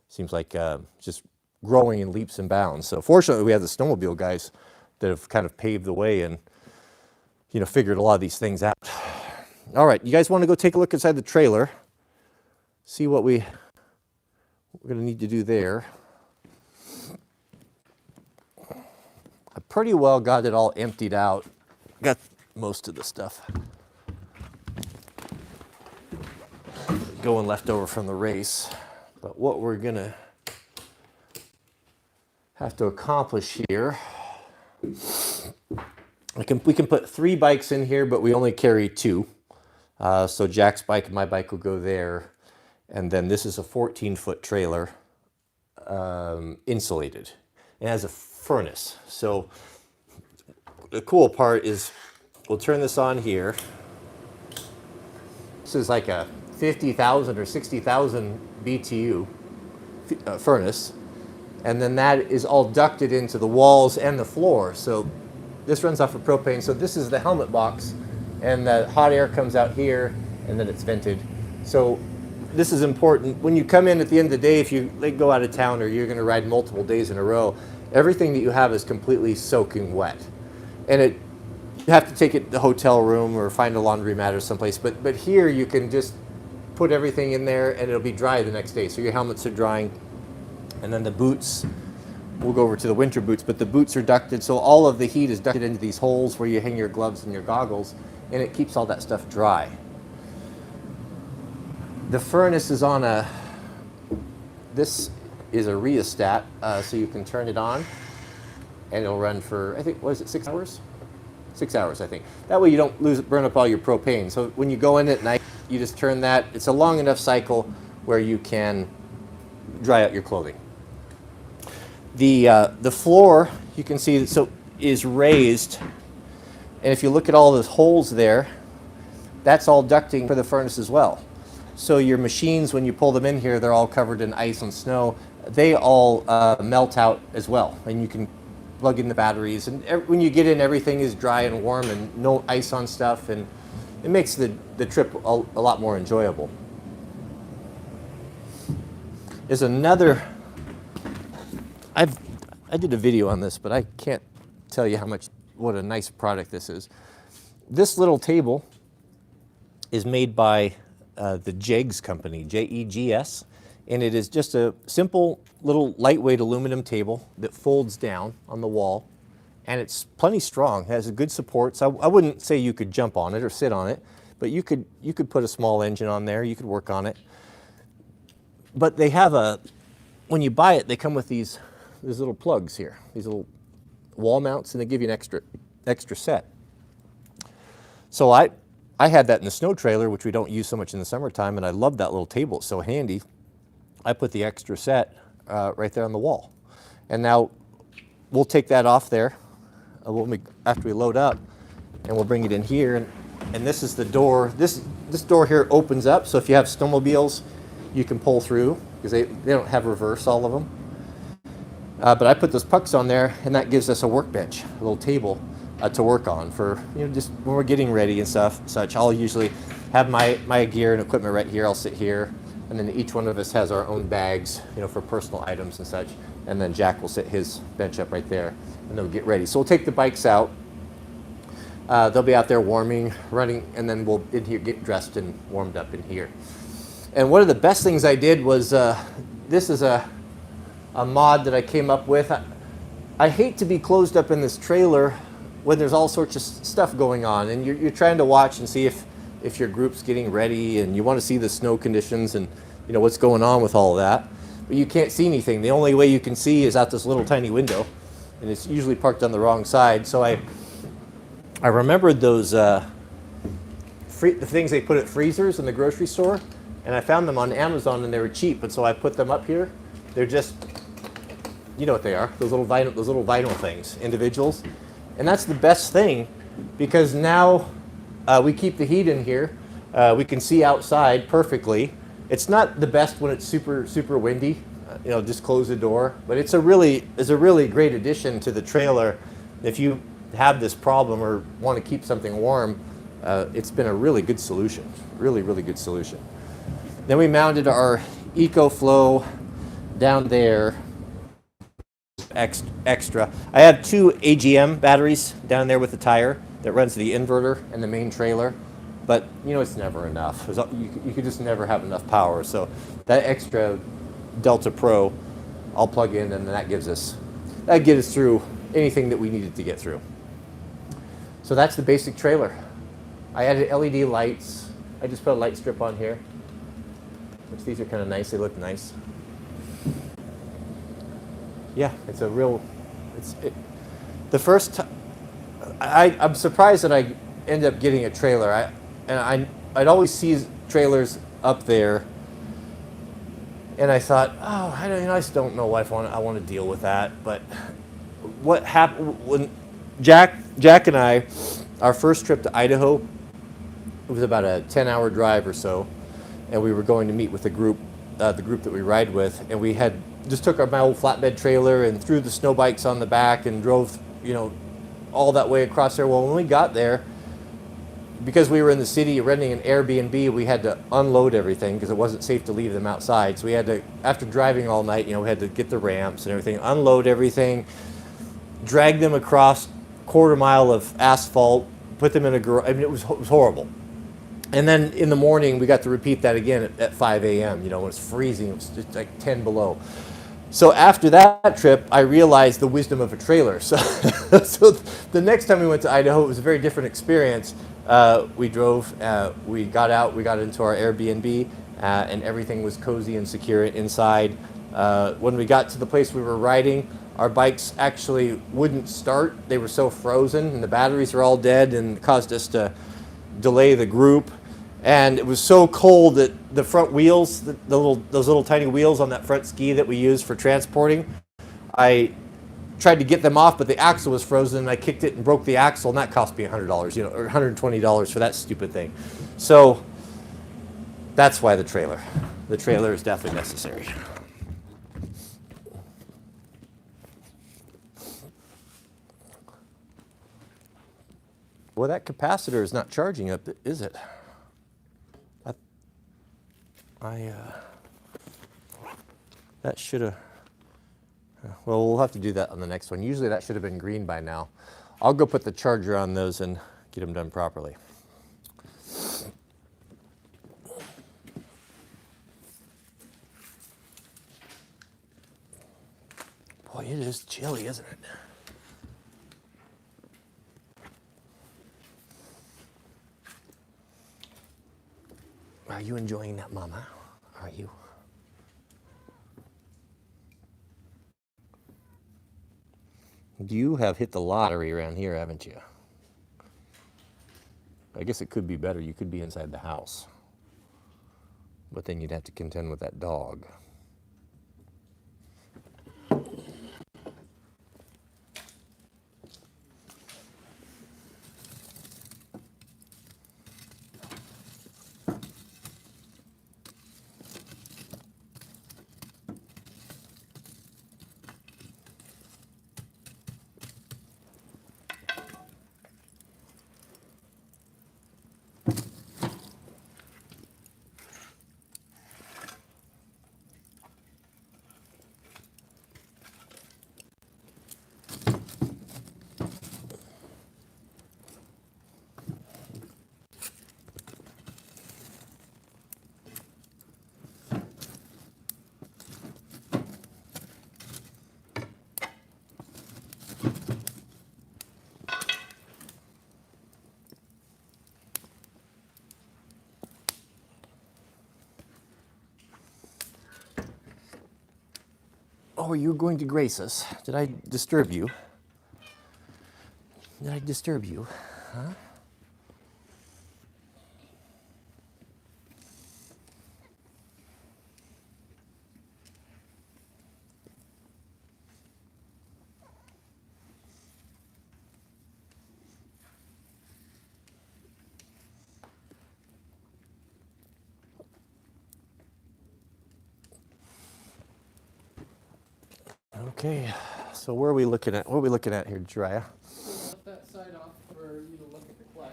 seems like just growing in leaps and bounds. So fortunately, we have the snowmobile guys that have kind of paved the way and figured a lot of these things out. All right, you guys want to go take a look inside the trailer, see what we're going to need to do there. I pretty well got it all emptied out. Got most of the stuff going left over from the race. But what we're going to have to accomplish here, we can put 3 bikes in here, but we only carry 2. So Jack's bike and my bike will go there. And then this is a 14-foot trailer, insulated. It has a furnace. So the cool part is we'll turn this on here. This is like a 50,000 or 60,000 BTU furnace. And then that is all ducted into the walls and the floor. So this runs off of propane. So this is the helmet box. And the hot air comes out here, and then it's vented. So this is important. When you come in at the end of the day, if you go out of town or you're going to ride multiple days in a row, everything that you have is completely soaking wet. And you have to take it to the hotel room or find a laundromat or someplace. But here you can just put everything in there, and it'll be dry the next day. So your helmets are drying. And then the boots, we'll go over to the winter boots, but the boots are ducted. So all of the heat is ducted into these holes where you hang your gloves and your goggles. And it keeps all that stuff dry. The furnace is on this is a rheostat, so you can turn it on, and it'll run for, I think, 6 hours? 6 hours, I think. That way you don't burn up all your propane. So when you go in at night, you just turn that. It's a long enough cycle where you can dry out your clothing. The floor, you can see, is raised. And if you look at all those holes there, that's all ducting for the furnace as well. So your machines, when you pull them in here, they're all covered in ice and snow. They all melt out as well. And you can plug in the batteries. And when you get in, everything is dry and warm and no ice on stuff. And it makes the trip a lot more enjoyable. There's another, I did a video on this, but I can't tell you what a nice product this is. This little table is made by the Jegs company, Jegs, and it is just a simple little lightweight aluminum table that folds down on the wall, and it's plenty strong. It has a good support. So I wouldn't say you could jump on it or sit on it, but you could put a small engine on there. You could work on it. But they have when you buy it, they come with these little plugs here, these little wall mounts, and they give you an extra set. So I had that in the snow trailer, which we don't use so much in the summertime, and I love that little table. It's so handy. I put the extra set right there on the wall. And now we'll take that off there after we load up, and we'll bring it in here. And this is the door. This door here opens up, so if you have snowmobiles, you can pull through, because they don't have reverse, all of them. But I put those pucks on there, and that gives us a workbench, a little table to work on for, just when we're getting ready and such. I'll usually have my gear and equipment right here. I'll sit here, and then each one of us has our own bags, for personal items and such. And then Jack will set his bench up right there, and then we'll get ready. So we'll take the bikes out. They'll be out there warming, running, and then we'll in here get dressed and warmed up in here. And one of the best things I did was, this is a mod that I came up with. I hate to be closed up in this trailer when there's all sorts of stuff going on, and you're trying to watch and see if your group's getting ready, and you want to see the snow conditions and what's going on with all of that. But you can't see anything. The only way you can see is out this little tiny window, and it's usually parked on the wrong side. So I remembered those the things they put at freezers in the grocery store, and I found them on Amazon, and they were cheap, and so I put them up here. They're just, you know what they are, those little vinyl things, individuals. And that's the best thing, because now we keep the heat in here. We can see outside perfectly. It's not the best when it's super windy. Just close the door. But it's a really great addition to the trailer. If you have this problem or want to keep something warm, it's been a really good solution. Really good solution. Then we mounted our EcoFlow down there. Extra. I have 2 AGM batteries down there with the tire that runs the inverter and the main trailer, but it's never enough. You could just never have enough power. So that extra Delta Pro, I'll plug in, and that gets us through anything that we needed to get through. So that's the basic trailer. I added LED lights. I just put a light strip on here, which these are kind of nice. They look nice. Yeah, it's a real. The first time, I'm surprised that I ended up getting a trailer. I'd always see trailers up there, and I thought, I just don't know if I want to deal with that. But what happened when Jack and I, our first trip to Idaho, it was about a 10-hour drive or so, and we were going to meet with the group that we ride with, and we had just took my old flatbed trailer and threw the snow bikes on the back and drove, all that way across there. Well, when we got there, because we were in the city renting an Airbnb, we had to unload everything because it wasn't safe to leave them outside. So we had to, after driving all night, we had to get the ramps and everything, unload everything, drag them across a quarter mile of asphalt, put them in a garage. I mean, it was horrible. And then in the morning, we got to repeat that again at 5 a.m., when it's freezing. It was just like 10 below. So after that trip, I realized the wisdom of a trailer. So the next time we went to Idaho, it was a very different experience. We drove, we got out, we got into our Airbnb, and everything was cozy and secure inside. When we got to the place we were riding, our bikes actually wouldn't start. They were so frozen, and the batteries were all dead, and caused us to delay the group. And it was so cold that the front wheels, those little tiny wheels on that front ski that we use for transporting, I tried to get them off, but the axle was frozen, and I kicked it and broke the axle, and that cost me $100, or $120 for that stupid thing. So that's why the trailer is definitely necessary. Well, that capacitor is not charging up, is it? That should have, well, we'll have to do that on the next one. Usually that should have been green by now. I'll go put the charger on those and get them done properly. Boy, it is chilly, isn't it? Are you enjoying that, Mama? Are you? You have hit the lottery around here, haven't you? I guess it could be better. You could be inside the house. But then you'd have to contend with that dog. Oh, are you going to grace us? Did I disturb you? Did I disturb you? Huh? Okay, so where are we looking at? What are we looking at here, Jiraiya? Lift that side off for you to look at the clutch.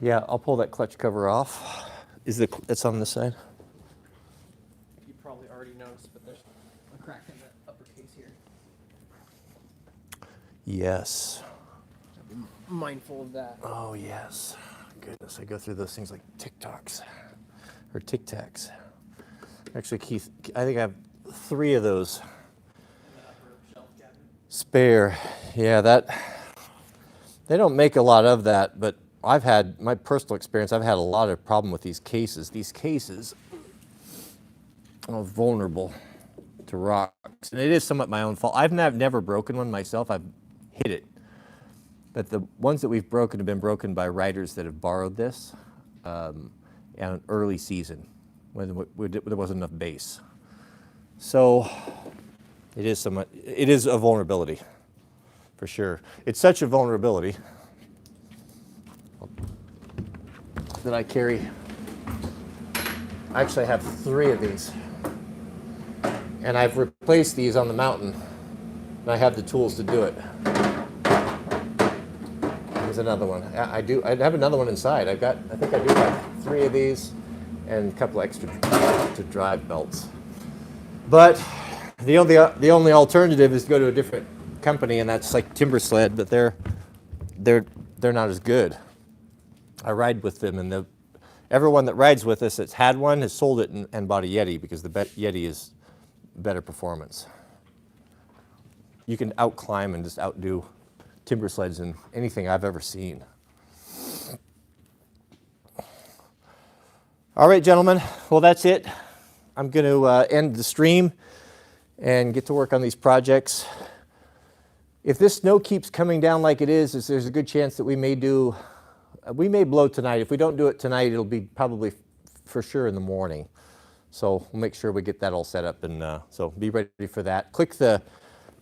Yeah, I'll pull that clutch cover off. It's on this side? You probably already noticed, but there's a crack in the upper case here. Yes. Be mindful of that. Oh, yes. Goodness, I go through those things like TikToks or Tic Tacs. Actually, Keith, I think I have 3 of those spare. Yeah, they don't make a lot of that, but I've had, my personal experience, I've had a lot of problem with these cases. These cases are vulnerable to rocks, and it is somewhat my own fault. I've never broken one myself. I've hit it. But the ones that we've broken have been broken by riders that have borrowed this in an early season when there wasn't enough base. So it is a vulnerability, for sure. It's such a vulnerability that I carry. I actually have 3 of these, and I've replaced these on the mountain, and I have the tools to do it. There's another one. I have another one inside. I think I do have 3 of these and a couple extra to drive belts. But the only alternative is to go to a different company, and that's like Timber Sled, but they're not as good. I ride with them, and everyone that rides with us that's had one has sold it and bought a Yeti, because the Yeti is better performance. You can outclimb and just outdo Timber Sleds in anything I've ever seen. All right, gentlemen. Well, that's it. I'm going to end the stream and get to work on these projects. If this snow keeps coming down like it is, there's a good chance that we may blow tonight. If we don't do it tonight, it'll be probably for sure in the morning. So we'll make sure we get that all set up, and so be ready for that.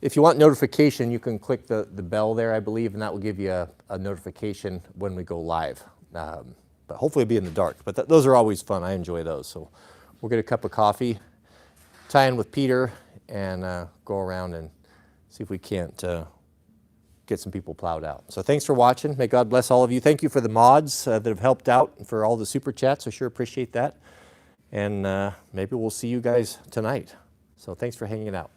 If you want notification, you can click the bell there, I believe, and that will give you a notification when we go live. But hopefully it'll be in the dark. But those are always fun. I enjoy those. So we'll get a cup of coffee, tie in with Peter, and go around and see if we can't get some people plowed out. So thanks for watching. May God bless all of you. Thank you for the mods that have helped out, and for all the super chats. I sure appreciate that. And maybe we'll see you guys tonight. So thanks for hanging out.